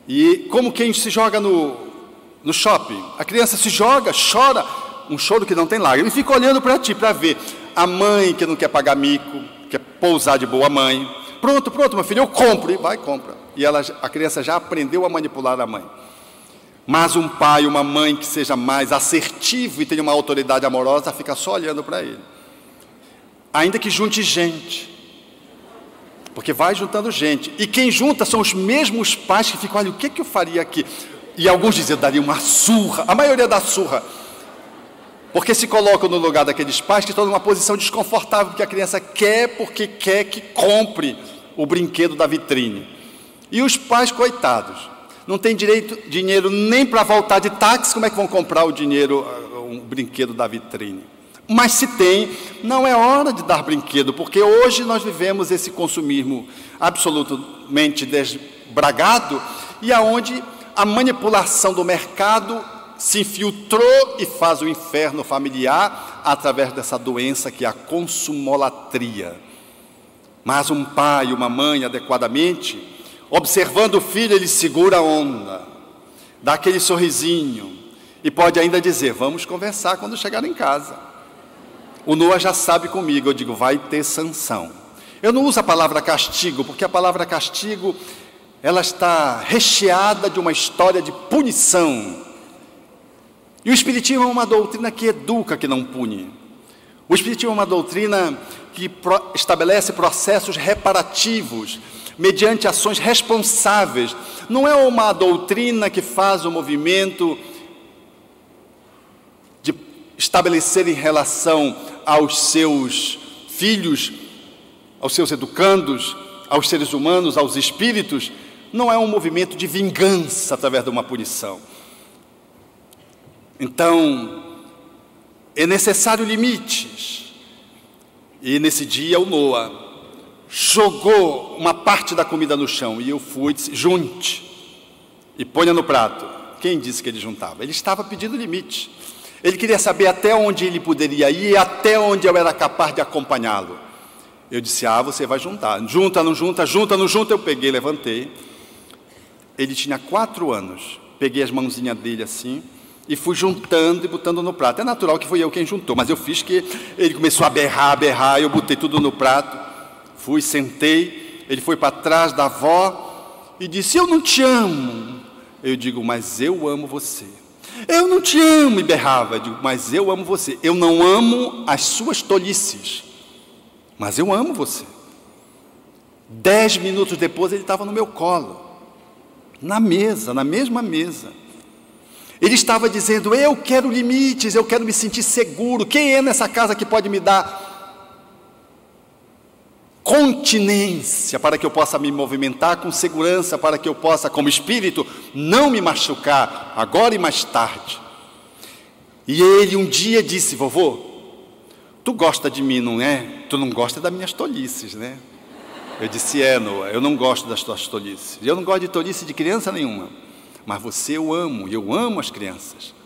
E como quem se joga no shopping. A criança se joga, chora, um choro que não tem lágrima, e fica olhando para ti, para ver. A mãe que não quer pagar mico, quer pousar de boa mãe. Pronto, meu filho, eu compro. E vai, compra. E a criança já aprendeu a manipular a mãe. Mas um pai, uma mãe que seja mais assertivo e tenha uma autoridade amorosa, fica só olhando para ele. Ainda que junte gente. porque vai juntando gente. E quem junta são os mesmos pais que ficam, olha, o que eu faria aqui? E alguns dizem, eu daria uma surra. A maioria dá surra. Porque se colocam no lugar daqueles pais que estão numa posição desconfortável, porque a criança quer, porque quer que compre o brinquedo da vitrine. E os pais, coitados, não têm dinheiro nem para voltar de táxi, como é que vão comprar o brinquedo da vitrine? Mas se tem, não é hora de dar brinquedo, porque hoje nós vivemos esse consumismo absolutamente desbragado, e aonde a manipulação do mercado se infiltrou e faz o inferno familiar através dessa doença que é a consumolatria. Mas um pai, uma mãe, adequadamente, observando o filho, ele segura a onda, dá aquele sorrisinho, e pode ainda dizer, vamos conversar quando chegar em casa. O Noah já sabe comigo, eu digo, vai ter sanção. Eu não uso a palavra castigo, porque a palavra castigo, ela está recheada de uma história de punição. E o Espiritismo é uma doutrina que educa, que não pune. O Espiritismo é uma doutrina que estabelece processos reparativos, mediante ações responsáveis. Não é uma doutrina que faz o movimento de estabelecer em relação aos seus filhos, aos seus educandos, aos seres humanos, aos espíritos. Não é um movimento de vingança através de uma punição. Então, é necessário limites. E nesse dia o Noah jogou uma parte da comida no chão, e eu fui e disse, junte e ponha no prato. Quem disse que ele juntava? Ele estava pedindo limite. Ele queria saber até onde ele poderia ir, até onde eu era capaz de acompanhá-lo. Eu disse, você vai juntar. Junta, não junta, junta, não junta. Eu peguei, levantei. Ele tinha 4 anos. Peguei as mãozinhas dele assim e fui juntando e botando no prato. É natural que foi eu quem juntou, mas eu fiz que ele começou a berrar, eu botei tudo no prato. Fui, sentei, ele foi para trás da avó e disse, eu não te amo. Eu digo, mas eu amo você. Eu não te amo, e berrava. Eu digo, mas eu amo você. Eu não amo as suas tolices, mas eu amo você. 10 minutos depois ele estava no meu colo, na mesa, na mesma mesa. Ele estava dizendo, eu quero limites, eu quero me sentir seguro. Quem é nessa casa que pode me dar continência para que eu possa me movimentar com segurança, para que eu possa, como espírito, não me machucar, agora e mais tarde? E ele um dia disse, vovô, tu gosta de mim, não é? Tu não gosta das minhas tolices, né? Eu disse, Noah, eu não gosto das tuas tolices. Eu não gosto de tolice de criança nenhuma, mas você eu amo, e eu amo as crianças.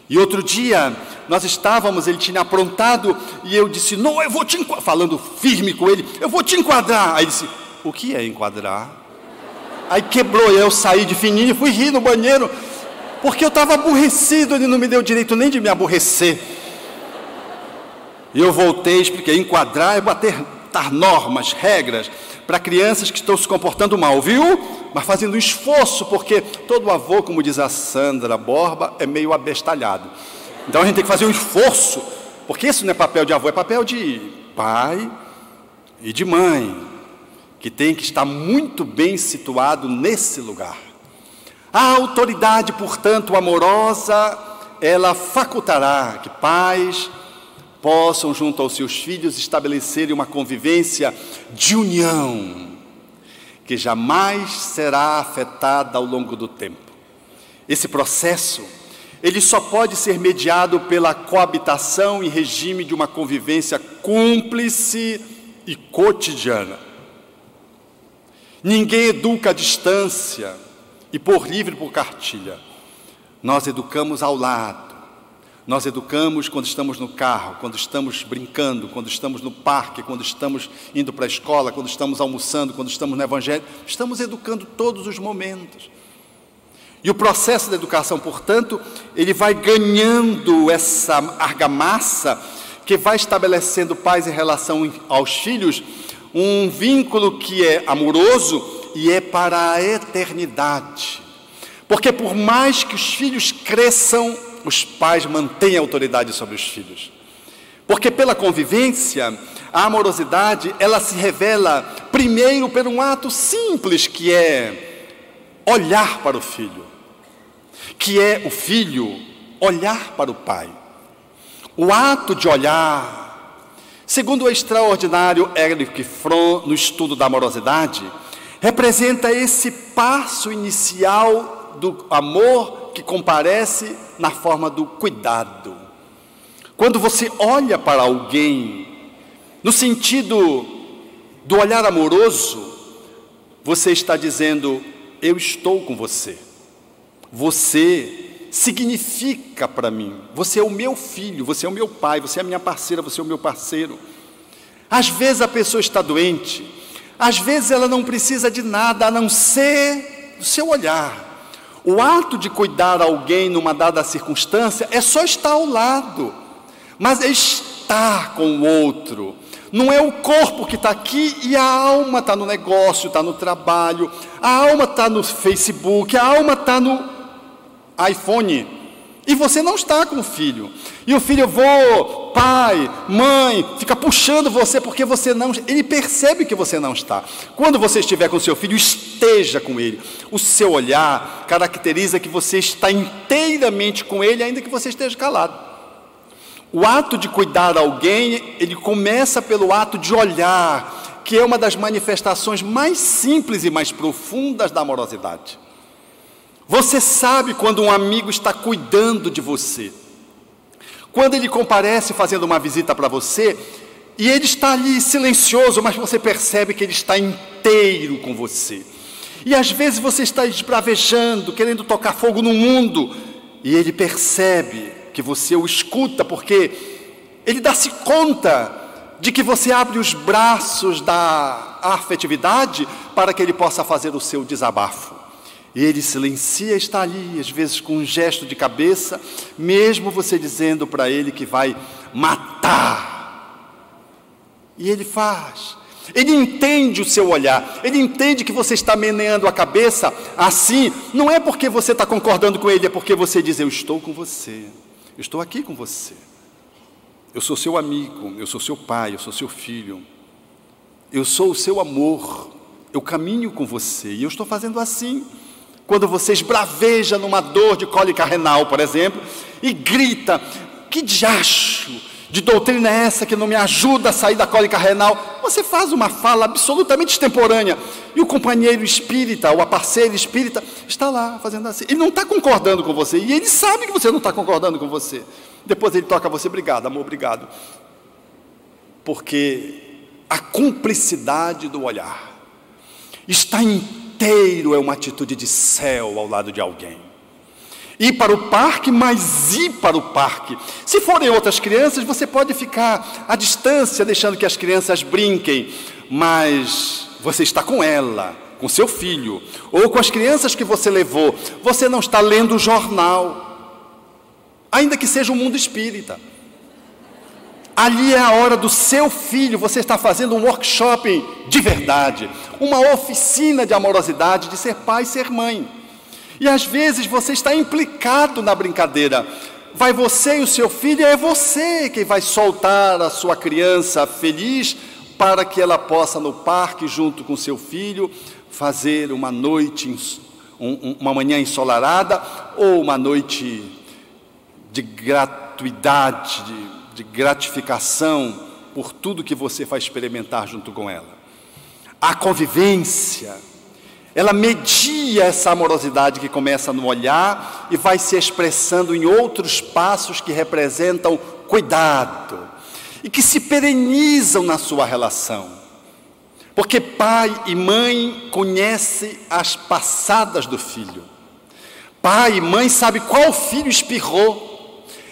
E outro dia, nós estávamos, ele tinha aprontado, e eu disse, não, eu vou te enquadrar, falando firme com ele, eu vou te enquadrar. Aí ele disse, o que é enquadrar? Aí quebrou, eu saí de fininho e fui rir no banheiro, porque eu estava aborrecido, ele não me deu direito nem de me aborrecer. E eu voltei, expliquei, enquadrar é botar normas, regras, para crianças que estão se comportando mal, viu? Mas fazendo um esforço, porque todo avô, como diz a Sandra Borba, é meio abestalhado. Então a gente tem que fazer um esforço, porque isso não é papel de avô, é papel de pai e de mãe, que tem que estar muito bem situado nesse lugar. A autoridade, portanto, amorosa, ela facultará que pais possam, junto aos seus filhos, estabelecerem uma convivência de união, que jamais será afetada ao longo do tempo. Esse processo, ele só pode ser mediado pela coabitação em regime de uma convivência cúmplice e cotidiana. Ninguém educa à distância e por livre por cartilha. Nós educamos ao lado. Nós educamos quando estamos no carro, quando estamos brincando, quando estamos no parque, quando estamos indo para a escola, quando estamos almoçando, quando estamos no evangelho. Estamos educando todos os momentos. E o processo da educação, portanto, ele vai ganhando essa argamassa que vai estabelecendo pais em relação aos filhos, um vínculo que é amoroso e é para a eternidade. Porque por mais que os filhos cresçam, os pais mantêm a autoridade sobre os filhos. Porque pela convivência, a amorosidade, ela se revela Primeiro, por um ato simples, que é olhar para o filho, que é o filho olhar para o pai. O ato de olhar, segundo o extraordinário Erich Fromm, no estudo da amorosidade, representa esse passo inicial do amor que comparece na forma do cuidado. Quando você olha para alguém, no sentido do olhar amoroso, você está dizendo: eu estou com você. Você significa para mim, você é o meu filho, você é o meu pai, você é a minha parceira, você é o meu parceiro. Às vezes a pessoa está doente, às vezes ela não precisa de nada a não ser do seu olhar. O ato de cuidar alguém numa dada circunstância é só estar ao lado, mas é estar com o outro. Não é o corpo que está aqui e a alma está no negócio, está no trabalho, a alma está no Facebook, a alma está no iPhone, e você não está com o filho, e o filho, vô, pai, mãe, fica puxando você, porque você não, ele percebe que você não está. Quando você estiver com o seu filho, esteja com ele. O seu olhar caracteriza que você está inteiramente com ele, ainda que você esteja calado. O ato de cuidar alguém, ele começa pelo ato de olhar, que é uma das manifestações mais simples e mais profundas da amorosidade. Você sabe quando um amigo está cuidando de você, quando ele comparece fazendo uma visita para você, e ele está ali silencioso, mas você percebe que ele está inteiro com você. E às vezes você está esbravejando, querendo tocar fogo no mundo, e ele percebe que você o escuta, porque ele dá-se conta de que você abre os braços da afetividade para que ele possa fazer o seu desabafo. E ele silencia, está ali, às vezes com um gesto de cabeça, mesmo você dizendo para ele que vai matar. E ele faz. Ele entende o seu olhar, ele entende que você está meneando a cabeça assim, não é porque você está concordando com ele, é porque você diz: eu estou com você, eu estou aqui com você. Eu sou seu amigo, eu sou seu pai, eu sou seu filho, eu sou o seu amor, eu caminho com você, e eu estou fazendo assim. Quando você esbraveja numa dor de cólica renal, por exemplo, e grita: que diacho de doutrina é essa que não me ajuda a sair da cólica renal? Você faz uma fala absolutamente extemporânea, e o companheiro espírita, ou a parceira espírita, está lá fazendo assim. Ele não está concordando com você, e ele sabe que você não está concordando com você. Depois ele toca a você: obrigado, amor, obrigado. Porque a cumplicidade do olhar está inteiro, é uma atitude de céu ao lado de alguém. Ir para o parque, mas ir para o parque. Se forem outras crianças, você pode ficar à distância, deixando que as crianças brinquem, mas você está com ela, com seu filho, ou com as crianças que você levou. Você não está lendo o jornal, ainda que seja o mundo espírita. Ali é a hora do seu filho, você está fazendo um workshop de verdade, uma oficina de amorosidade, de ser pai e ser mãe. E às vezes você está implicado na brincadeira. Vai você e o seu filho, é você quem vai soltar a sua criança feliz para que ela possa no parque, junto com seu filho, fazer uma noite, uma manhã ensolarada, ou uma noite de gratuidade, de gratificação por tudo que você vai experimentar junto com ela. A convivência, ela media essa amorosidade que começa no olhar e vai se expressando em outros passos que representam cuidado e que se perenizam na sua relação. Porque pai e mãe conhecem as passadas do filho. Pai e mãe sabem qual filho espirrou,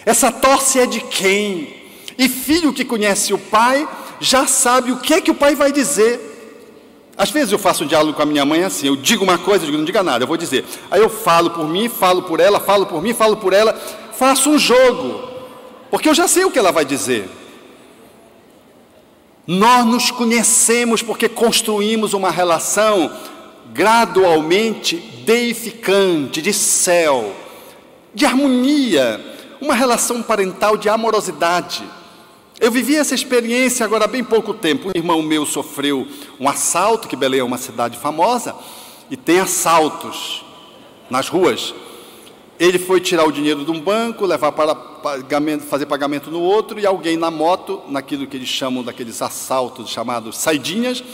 essa tosse é de quem. E filho que conhece o pai já sabe o que é que o pai vai dizer. Às vezes eu faço um diálogo com a minha mãe assim, eu digo uma coisa, eu digo: não diga nada, eu vou dizer. Aí eu falo por mim, falo por ela, falo por mim, falo por ela, faço um jogo, porque eu já sei o que ela vai dizer. Nós nos conhecemos porque construímos uma relação gradualmente deificante, de céu, de harmonia, uma relação parental de amorosidade. Eu vivi essa experiência agora há bem pouco tempo. Um irmão meu sofreu um assalto, que Belém é uma cidade famosa, e tem assaltos nas ruas. Ele foi tirar o dinheiro de um banco, levar para pagamento, fazer pagamento no outro, e alguém na moto, naquilo que eles chamam daqueles assaltos chamados saidinhas,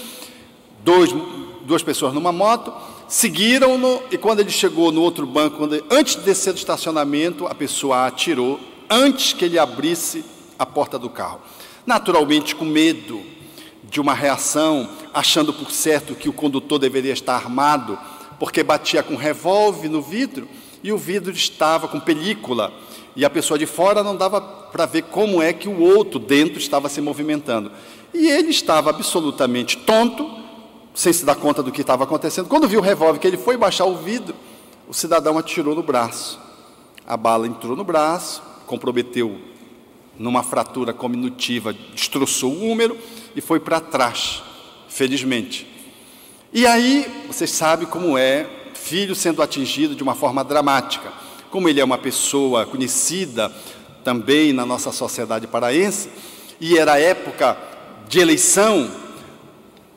duas pessoas numa moto, seguiram-no, e quando ele chegou no outro banco, antes de descer do estacionamento, a pessoa atirou, antes que ele abrisse a porta do carro. Naturalmente, com medo de uma reação, achando por certo que o condutor deveria estar armado, porque batia com revólver no vidro, e o vidro estava com película, e a pessoa de fora não dava para ver como é que o outro dentro estava se movimentando. E ele estava absolutamente tonto, sem se dar conta do que estava acontecendo. Quando viu o revólver, que ele foi baixar o vidro, o cidadão atirou no braço. A bala entrou no braço, comprometeu numa fratura cominutiva, destroçou o húmero e foi para trás, felizmente. E aí, vocês sabem como é, filho sendo atingido de uma forma dramática. Como ele é uma pessoa conhecida também na nossa sociedade paraense, e era época de eleição,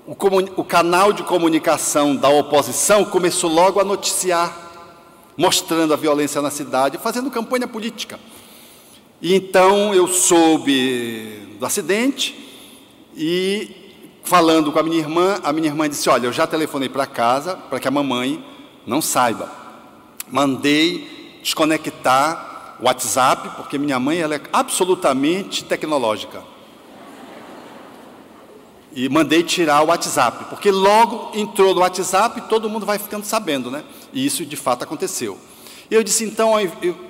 o canal de comunicação da oposição começou logo a noticiar, mostrando a violência na cidade, fazendo campanha política. E então eu soube do acidente e, falando com a minha irmã disse: olha, eu já telefonei para casa para que a mamãe não saiba. Mandei desconectar o WhatsApp, porque minha mãe ela é absolutamente tecnológica. E mandei tirar o WhatsApp, porque logo entrou no WhatsApp e todo mundo vai ficando sabendo, né? E isso de fato aconteceu. E eu disse, então,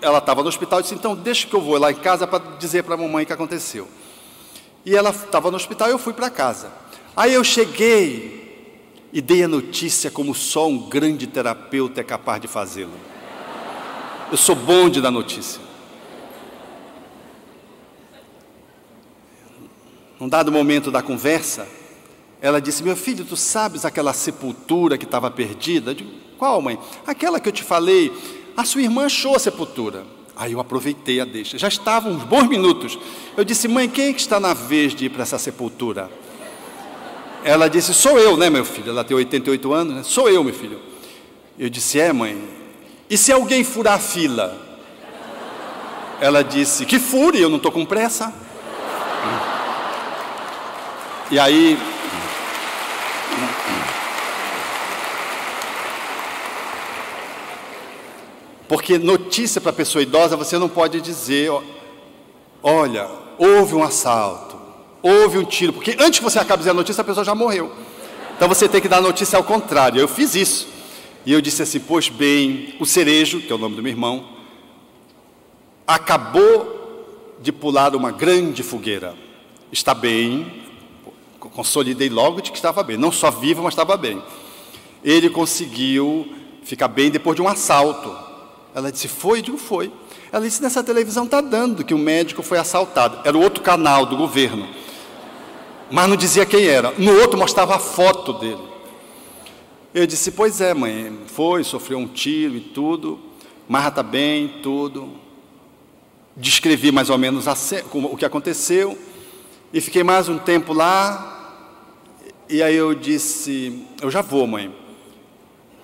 ela estava no hospital, eu disse, então, deixa que eu vou lá em casa para dizer para a mamãe o que aconteceu. E ela estava no hospital e eu fui para casa. Aí eu cheguei e dei a notícia como só um grande terapeuta é capaz de fazê-lo. Eu sou bom de dar notícia. Num dado momento da conversa, ela disse, meu filho, tu sabes aquela sepultura que estava perdida? Eu digo, qual, mãe? Aquela que eu te falei. A sua irmã achou a sepultura. Aí eu aproveitei a deixa. Já estavam uns bons minutos. Eu disse, mãe, quem é que está na vez de ir para essa sepultura? Ela disse, sou eu, né, meu filho? Ela tem 88 anos, né? Sou eu, meu filho. Eu disse, mãe, e se alguém furar a fila? Ela disse, que fure, eu não estou com pressa. E aí... Porque notícia para a pessoa idosa, você não pode dizer, olha, houve um assalto, houve um tiro, porque antes que você acabe dizendo a notícia, a pessoa já morreu. Então você tem que dar a notícia ao contrário. Eu fiz isso. E eu disse assim, pois bem, o Cerejo, que é o nome do meu irmão, acabou de pular uma grande fogueira. Está bem, consolidei logo de que estava bem, não só vivo, mas estava bem. Ele conseguiu ficar bem depois de um assalto. Ela disse, foi? Eu digo, foi. Ela disse, nessa televisão está dando que o médico foi assaltado. Era o outro canal do governo. Mas não dizia quem era. No outro mostrava a foto dele. Eu disse, pois é, mãe, foi, sofreu um tiro e tudo, mas está bem, tudo. Descrevi mais ou menos o que aconteceu. E fiquei mais um tempo lá. E aí eu disse, eu já vou, mãe.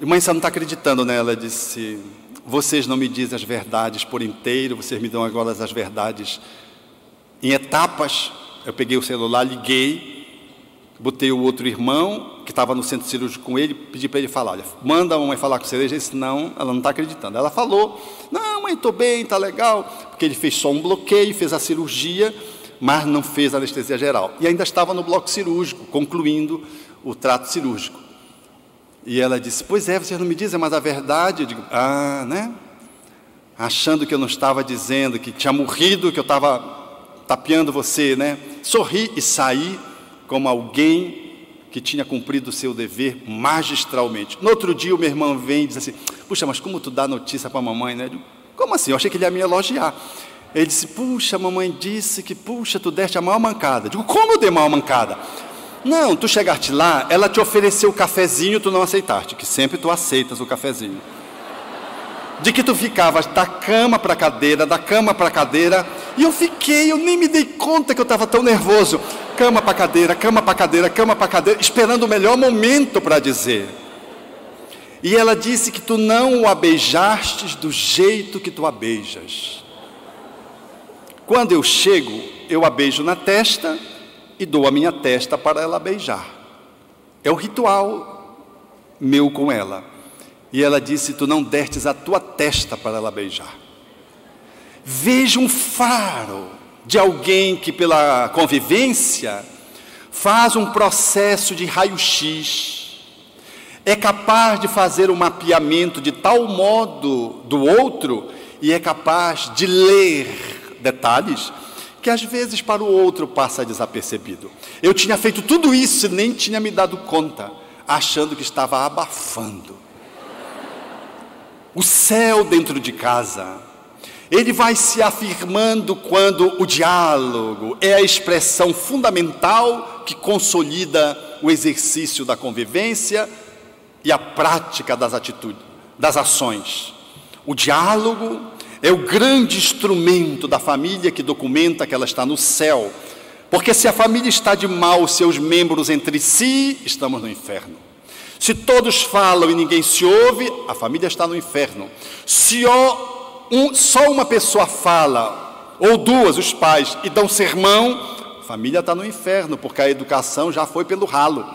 E mãe, você não está acreditando nela? Ela disse... Vocês não me dizem as verdades por inteiro, vocês me dão agora as verdades em etapas. Eu peguei o celular, liguei, botei o outro irmão, que estava no centro cirúrgico com ele, pedi para ele falar, olha, manda a mamãe falar com você. Ele disse, não, ela não está acreditando. Ela falou, não, mãe, estou bem, está legal, porque ele fez só um bloqueio, fez a cirurgia, mas não fez anestesia geral. E ainda estava no bloco cirúrgico, concluindo o trato cirúrgico. E ela disse, pois é, vocês não me dizem mais a verdade? Eu digo, né? Achando que eu não estava dizendo, que tinha morrido, que eu estava tapeando você, né? Sorri e saí como alguém que tinha cumprido o seu dever magistralmente. No outro dia, o meu irmão vem e diz assim, puxa, mas como tu dá notícia para a mamãe, né? Eu digo, como assim? Eu achei que ele ia me elogiar. Ele disse, puxa, a mamãe disse que, puxa, tu deste a maior mancada. Eu digo, como eu dei a maior mancada? Não, tu chegaste lá, ela te ofereceu o cafezinho, tu não aceitaste, que sempre tu aceitas o cafezinho. de que tu ficavas da cama para a cadeira, da cama para a cadeira, e eu nem me dei conta que eu estava tão nervoso. Cama para a cadeira, cama para a cadeira, cama para a cadeira, esperando o melhor momento para dizer. E ela disse que tu não o abeijaste do jeito que tu a beijas. Quando eu chego, eu a beijo na testa e dou a minha testa para ela beijar. É o ritual meu com ela. E ela disse, tu não destes a tua testa para ela beijar. Veja um faro de alguém que pela convivência faz um processo de raio-x, é capaz de fazer um mapeamento de tal modo do outro e é capaz de ler detalhes que às vezes para o outro passa desapercebido. Eu tinha feito tudo isso e nem tinha me dado conta, achando que estava abafando. O céu dentro de casa, ele vai se afirmando quando o diálogo é a expressão fundamental que consolida o exercício da convivência e a prática das atitudes, das ações. O diálogo é o grande instrumento da família que documenta que ela está no céu. Porque se a família está de mal, seus membros entre si, estamos no inferno. Se todos falam e ninguém se ouve, a família está no inferno. Se só uma pessoa fala, ou duas, os pais, e dão sermão, a família está no inferno, porque a educação já foi pelo ralo.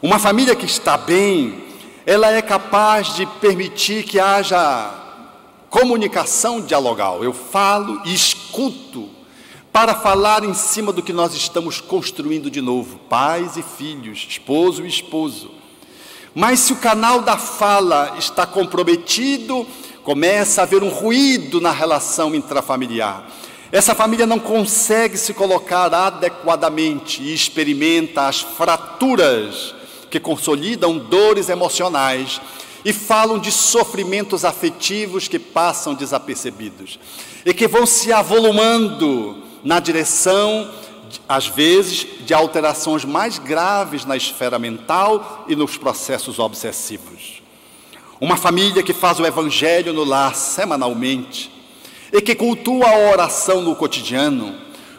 Uma família que está bem, ela é capaz de permitir que haja comunicação dialogal. Eu falo e escuto para falar em cima do que nós estamos construindo de novo, pais e filhos, esposo e esposo. Mas se o canal da fala está comprometido, começa a haver um ruído na relação intrafamiliar. Essa família não consegue se colocar adequadamente e experimenta as fraturas que consolidam dores emocionais e falam de sofrimentos afetivos que passam desapercebidos e que vão se avolumando na direção, às vezes, de alterações mais graves na esfera mental e nos processos obsessivos. Uma família que faz o evangelho no lar semanalmente e que cultua a oração no cotidiano,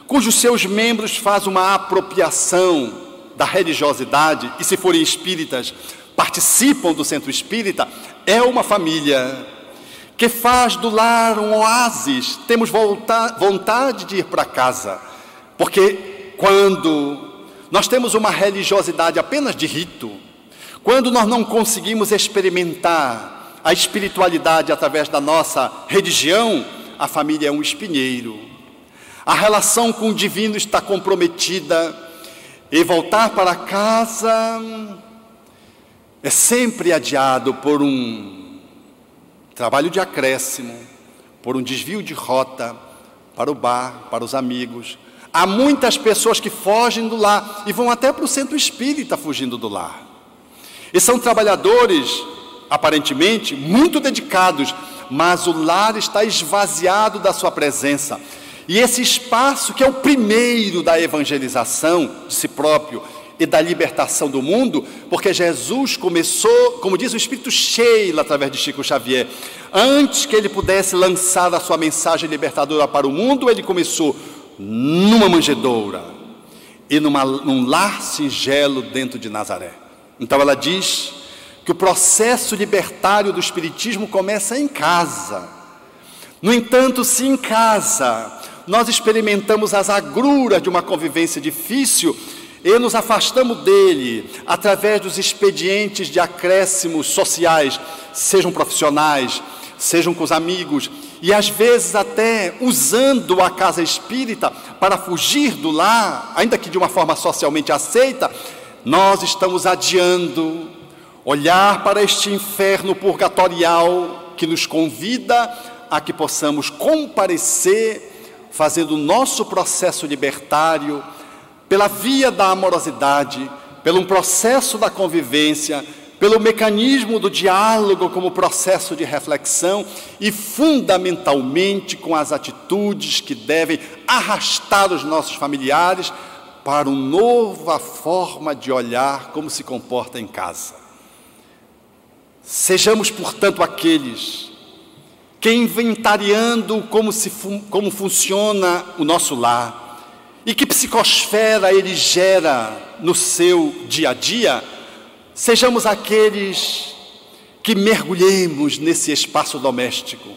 cujos seus membros fazem uma apropriação da religiosidade e, se forem espíritas, participam do centro espírita, é uma família que faz do lar um oásis. Temos vontade de ir para casa, porque quando nós temos uma religiosidade apenas de rito, quando nós não conseguimos experimentar a espiritualidade através da nossa religião, a família é um espinheiro. A relação com o divino está comprometida e voltar para casa é sempre adiado por um trabalho de acréscimo, por um desvio de rota para o bar, para os amigos. Há muitas pessoas que fogem do lar e vão até para o centro espírita fugindo do lar. E são trabalhadores, aparentemente, muito dedicados, mas o lar está esvaziado da sua presença. E esse espaço, que é o primeiro da evangelização de si próprio e da libertação do mundo, porque Jesus começou, como diz o Espírito Sheila, através de Chico Xavier, antes que ele pudesse lançar a sua mensagem libertadora para o mundo, ele começou numa manjedoura e num lar singelo dentro de Nazaré. Então ela diz que o processo libertário do Espiritismo começa em casa. No entanto, se em casa nós experimentamos as agruras de uma convivência difícil e nos afastamos dele através dos expedientes de acréscimos sociais, sejam profissionais, sejam com os amigos, e às vezes até usando a casa espírita para fugir do lar, ainda que de uma forma socialmente aceita, nós estamos adiando olhar para este inferno purgatorial que nos convida a que possamos comparecer, fazendo o nosso processo libertário pela via da amorosidade, pelo processo da convivência, pelo mecanismo do diálogo como processo de reflexão e, fundamentalmente, com as atitudes que devem arrastar os nossos familiares para uma nova forma de olhar como se comporta em casa. Sejamos, portanto, aqueles que inventariando como funciona o nosso lar e que psicosfera ele gera no seu dia a dia, sejamos aqueles que mergulhemos nesse espaço doméstico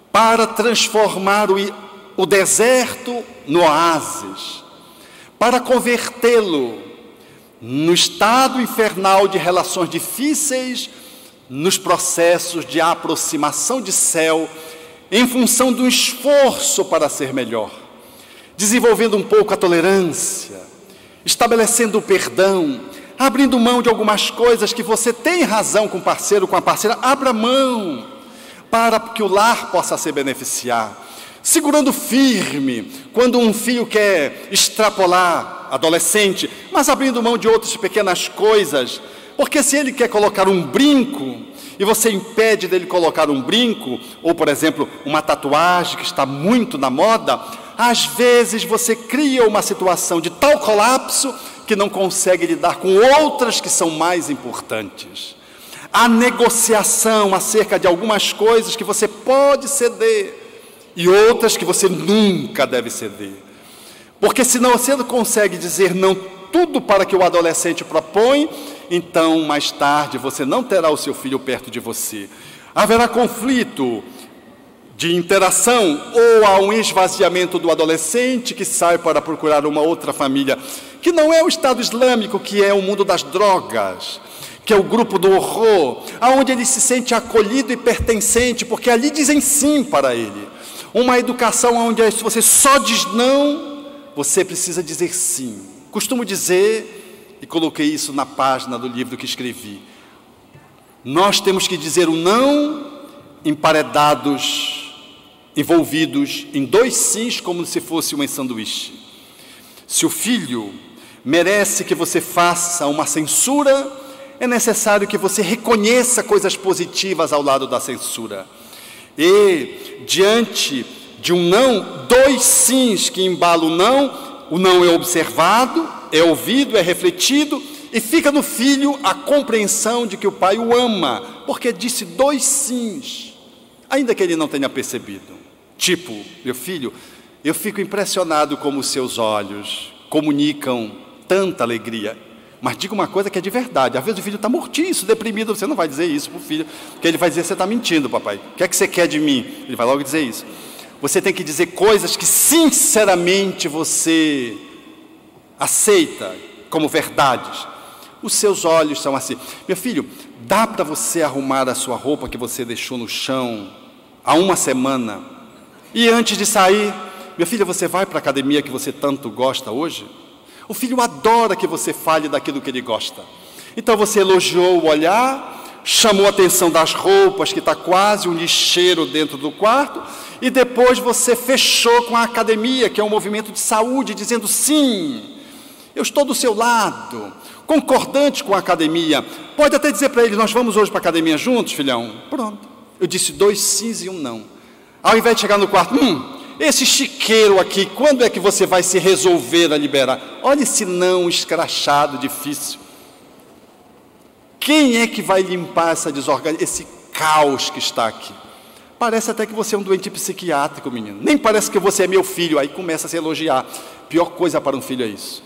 para transformar o deserto no oásis, para convertê-lo no estado infernal de relações difíceis, nos processos de aproximação de céu, em função do esforço para ser melhor, desenvolvendo um pouco a tolerância, estabelecendo o perdão, abrindo mão de algumas coisas que você tem razão com o parceiro, com a parceira, abra mão, para que o lar possa se beneficiar, segurando firme, quando um filho quer extrapolar, adolescente, mas abrindo mão de outras pequenas coisas, porque se ele quer colocar um brinco, e você impede dele colocar um brinco, ou por exemplo, uma tatuagem que está muito na moda, às vezes você cria uma situação de tal colapso, que não consegue lidar com outras que são mais importantes. A negociação acerca de algumas coisas que você pode ceder e outras que você nunca deve ceder. Porque senão você não consegue dizer não tudo para que o adolescente propõe, então mais tarde você não terá o seu filho perto de você. Haverá conflito de interação ou há um esvaziamento do adolescente que sai para procurar uma outra família, que não é o Estado Islâmico, que é o mundo das drogas, que é o grupo do horror, aonde ele se sente acolhido e pertencente, porque ali dizem sim para ele. Uma educação onde você só diz não, você precisa dizer sim. Costumo dizer, e coloquei isso na página do livro que escrevi, nós temos que dizer o não emparedados, envolvidos em 2 sims, como se fosse um sanduíche. Se o filho merece que você faça uma censura, é necessário que você reconheça coisas positivas ao lado da censura. E, diante de um não, 2 sims que embalam o não é observado, é ouvido, é refletido, e fica no filho a compreensão de que o pai o ama, porque disse 2 sims, ainda que ele não tenha percebido. Tipo, meu filho, eu fico impressionado como os seus olhos comunicam tanta alegria. Mas diga uma coisa que é de verdade. Às vezes o filho está mortiço, deprimido. Você não vai dizer isso para o filho, porque ele vai dizer, você está mentindo, papai. O que é que você quer de mim? Ele vai logo dizer isso. Você tem que dizer coisas que sinceramente você aceita como verdades. Os seus olhos são assim. Meu filho, dá para você arrumar a sua roupa que você deixou no chão há 1 semana? E antes de sair, meu filho, você vai para a academia que você tanto gosta hoje? O filho adora que você fale daquilo que ele gosta. Então você elogiou o olhar, chamou a atenção das roupas, que está quase um lixeiro dentro do quarto, e depois você fechou com a academia, que é um movimento de saúde, dizendo sim, eu estou do seu lado, concordante com a academia. Pode até dizer para ele, nós vamos hoje para a academia juntos, filhão? Pronto. Eu disse 2 sims e 1 não. Ao invés de chegar no quarto, esse chiqueiro aqui, quando é que você vai se resolver a liberar? Olha esse não escrachado, difícil. Quem é que vai limpar esse caos que está aqui? Parece até que você é um doente psiquiátrico, menino. Nem parece que você é meu filho. Aí começa a se elogiar. Pior coisa para um filho é isso.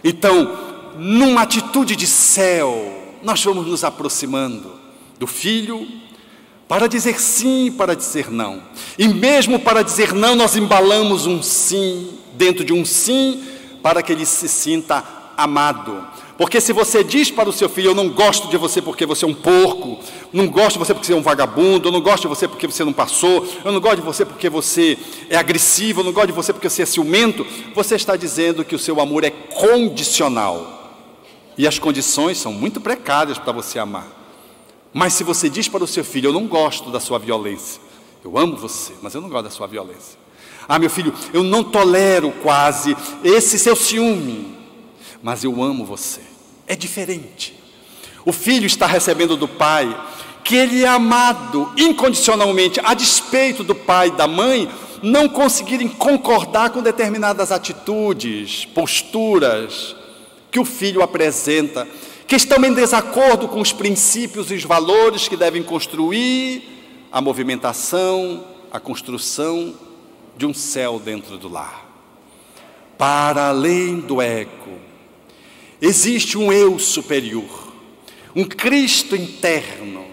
Então, numa atitude de céu, nós vamos nos aproximando do filho, para dizer sim, para dizer não. E mesmo para dizer não, nós embalamos um sim dentro de um sim, para que ele se sinta amado. Porque se você diz para o seu filho, eu não gosto de você porque você é um porco, não gosto de você porque você é um vagabundo, eu não gosto de você porque você não passou, eu não gosto de você porque você é agressivo, eu não gosto de você porque você é ciumento, você está dizendo que o seu amor é condicional. E as condições são muito precárias para você amar. Mas se você diz para o seu filho, eu não gosto da sua violência, eu amo você, mas eu não gosto da sua violência. Ah, meu filho, eu não tolero quase esse seu ciúme, mas eu amo você. É diferente. O filho está recebendo do pai que ele é amado incondicionalmente, a despeito do pai e da mãe não conseguirem concordar com determinadas atitudes, posturas que o filho apresenta, que estão em desacordo com os princípios e os valores que devem construir a movimentação, a construção de um céu dentro do lar. Para além do ego, existe um eu superior, um Cristo interno.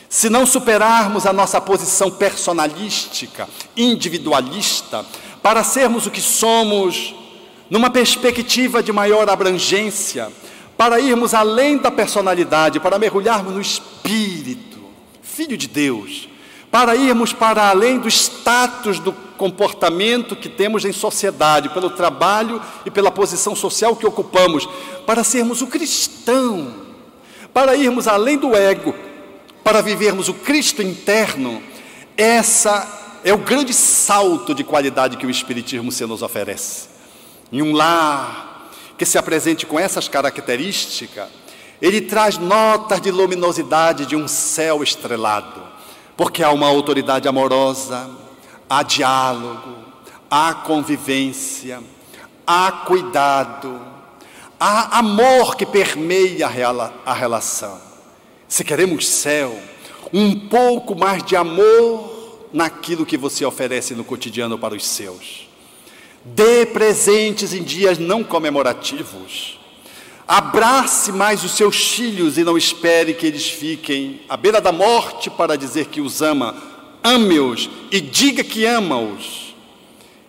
Se não superarmos a nossa posição personalística, individualista, para sermos o que somos, numa perspectiva de maior abrangência, para irmos além da personalidade, para mergulharmos no Espírito, Filho de Deus, para irmos para além do status do comportamento que temos em sociedade, pelo trabalho e pela posição social que ocupamos, para sermos o cristão, para irmos além do ego, para vivermos o Cristo interno. Essa é o grande salto de qualidade que o Espiritismo se nos oferece. Em um lar que se apresente com essas características, ele traz notas de luminosidade de um céu estrelado, porque há uma autoridade amorosa, há diálogo, há convivência, há cuidado, há amor que permeia a relação. Se queremos céu, um pouco mais de amor naquilo que você oferece no cotidiano para os seus. Dê presentes em dias não comemorativos. Abrace mais os seus filhos e não espere que eles fiquem à beira da morte para dizer que os ama. Ame-os e diga que ama-os.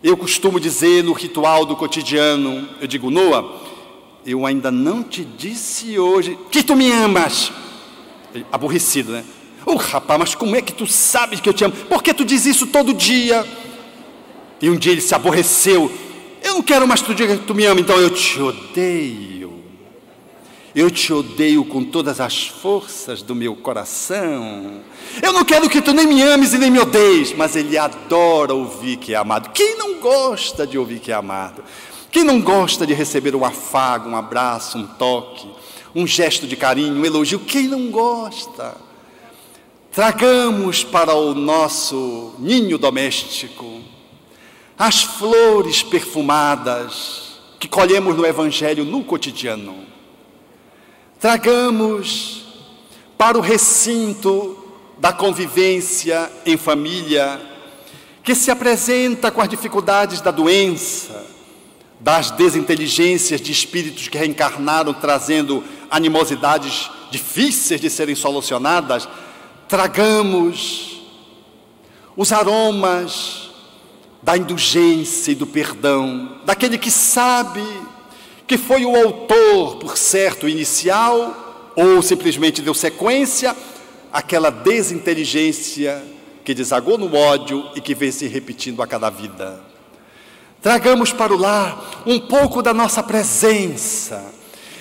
Eu costumo dizer no ritual do cotidiano, eu digo: Noah, eu ainda não te disse hoje que tu me amas. Aborrecido, né? Rapaz, mas como é que tu sabes que eu te amo? Por que tu diz isso todo dia? E um dia ele se aborreceu. Eu não quero mais que tu diga que tu me ama, então eu te odeio. Eu te odeio com todas as forças do meu coração. Eu não quero que tu nem me ames e nem me odeies. Mas ele adora ouvir que é amado. Quem não gosta de ouvir que é amado? Quem não gosta de receber um afago, um abraço, um toque, um gesto de carinho, um elogio? Quem não gosta? Tragamos para o nosso ninho doméstico as flores perfumadas que colhemos no Evangelho no cotidiano. Tragamos para o recinto da convivência em família, que se apresenta com as dificuldades da doença, das desinteligências de espíritos que reencarnaram trazendo animosidades difíceis de serem solucionadas. Tragamos os aromas da indulgência e do perdão, daquele que sabe que foi o autor, por certo, inicial, ou simplesmente deu sequência àquela desinteligência que desagou no ódio e que vem se repetindo a cada vida. Tragamos para o lar um pouco da nossa presença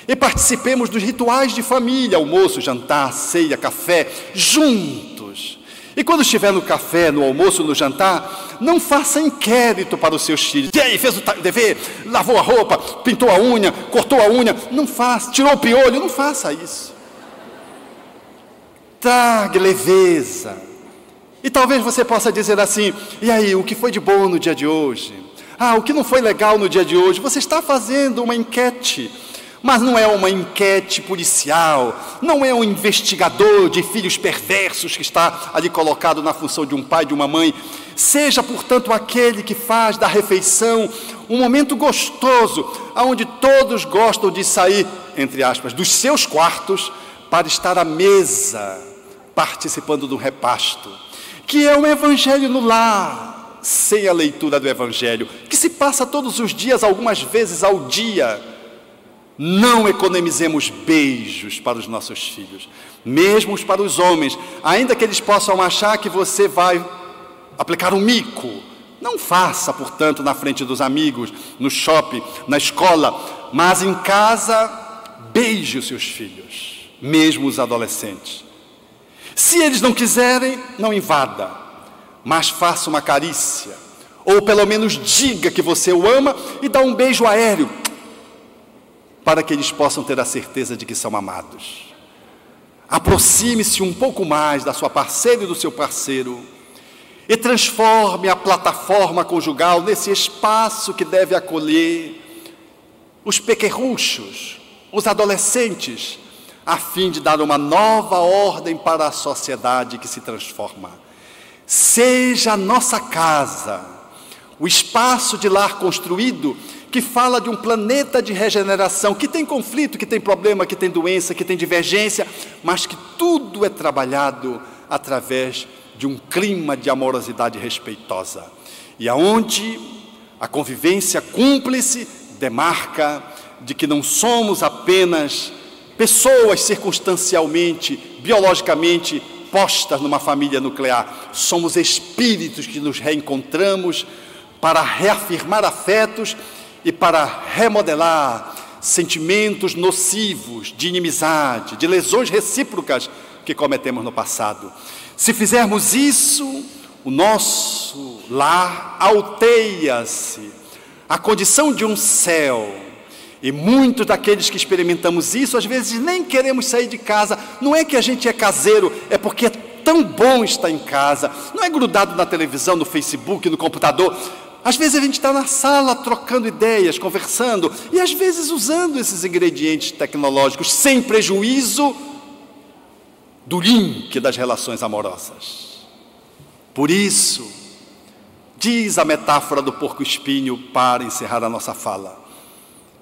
e participemos dos rituais de família, almoço, jantar, ceia, café, juntos. E quando estiver no café, no almoço, no jantar, não faça inquérito para os seus filhos. E aí, fez o dever, lavou a roupa, pintou a unha, cortou a unha? Não faça, tirou o piolho? Não faça isso. Traga leveza. E talvez você possa dizer assim: e aí, o que foi de bom no dia de hoje? O que não foi legal no dia de hoje? Você está fazendo uma enquete, mas não é uma enquete policial, não é um investigador de filhos perversos que está ali colocado na função de um pai, de uma mãe. Seja, portanto, aquele que faz da refeição um momento gostoso, onde todos gostam de sair, entre aspas, dos seus quartos para estar à mesa, participando do repasto, que é um evangelho no lar, sem a leitura do evangelho, que se passa todos os dias, algumas vezes ao dia. Não economizemos beijos para os nossos filhos, mesmo para os homens, ainda que eles possam achar que você vai aplicar um mico. Não faça, portanto, na frente dos amigos, no shopping, na escola, mas em casa, beije os seus filhos, mesmo os adolescentes. Se eles não quiserem, não invada, mas faça uma carícia, ou pelo menos diga que você o ama e dá um beijo aéreo, para que eles possam ter a certeza de que são amados. Aproxime-se um pouco mais da sua parceira e do seu parceiro e transforme a plataforma conjugal nesse espaço que deve acolher os pequerruchos, os adolescentes, a fim de dar uma nova ordem para a sociedade que se transforma. Seja a nossa casa o espaço de lar construído que fala de um planeta de regeneração, que tem conflito, que tem problema, que tem doença, que tem divergência, mas que tudo é trabalhado através de um clima de amorosidade respeitosa. E aonde a convivência cúmplice demarca de que não somos apenas pessoas circunstancialmente, biologicamente postas numa família nuclear, somos espíritos que nos reencontramos para reafirmar afetos e para remodelar sentimentos nocivos de inimizade, de lesões recíprocas que cometemos no passado. Se fizermos isso, o nosso lar alteia-se a condição de um céu. E muitos daqueles que experimentamos isso, às vezes nem queremos sair de casa. Não é que a gente é caseiro, é porque é tão bom estar em casa. Não é grudado na televisão, no Facebook, no computador. Às vezes a gente está na sala trocando ideias, conversando, e às vezes usando esses ingredientes tecnológicos, sem prejuízo do link das relações amorosas. Por isso, diz a metáfora do porco-espinho, para encerrar a nossa fala,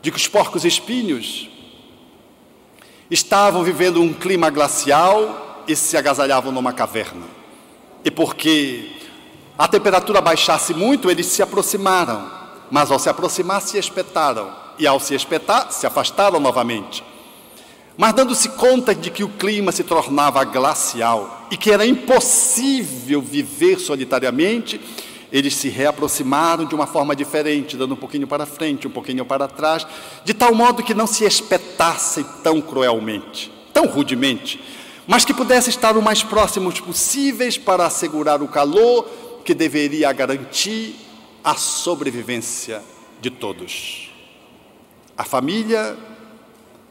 de que os porcos-espinhos estavam vivendo um clima glacial e se agasalhavam numa caverna. E porque a temperatura baixasse muito, eles se aproximaram, mas ao se aproximar se espetaram, e ao se espetar se afastaram novamente. Mas dando-se conta de que o clima se tornava glacial e que era impossível viver solitariamente, eles se reaproximaram de uma forma diferente, dando um pouquinho para frente, um pouquinho para trás, de tal modo que não se espetassem tão cruelmente, tão rudemente, mas que pudessem estar o mais próximos possíveis para assegurar o calor que deveria garantir a sobrevivência de todos. A família,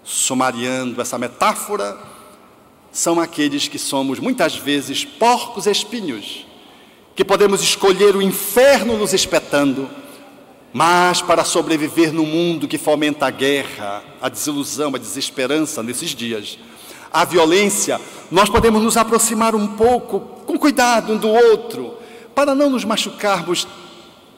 sumariando essa metáfora, são aqueles que somos muitas vezes porcos espinhos, que podemos escolher o inferno nos espetando, mas para sobreviver no mundo que fomenta a guerra, a desilusão, a desesperança nesses dias, a violência, nós podemos nos aproximar um pouco, com cuidado um do outro, para não nos machucarmos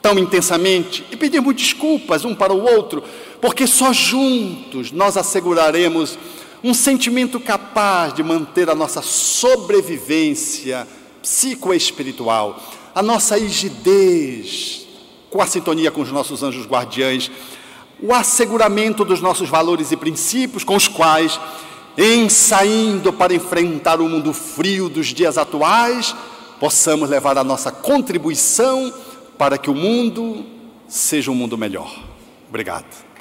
tão intensamente e pedirmos desculpas um para o outro, porque só juntos nós asseguraremos um sentimento capaz de manter a nossa sobrevivência psicoespiritual, a nossa rigidez, com a sintonia com os nossos anjos guardiães, o asseguramento dos nossos valores e princípios com os quais, em saindo para enfrentar o mundo frio dos dias atuais, possamos levar a nossa contribuição para que o mundo seja um mundo melhor. Obrigado.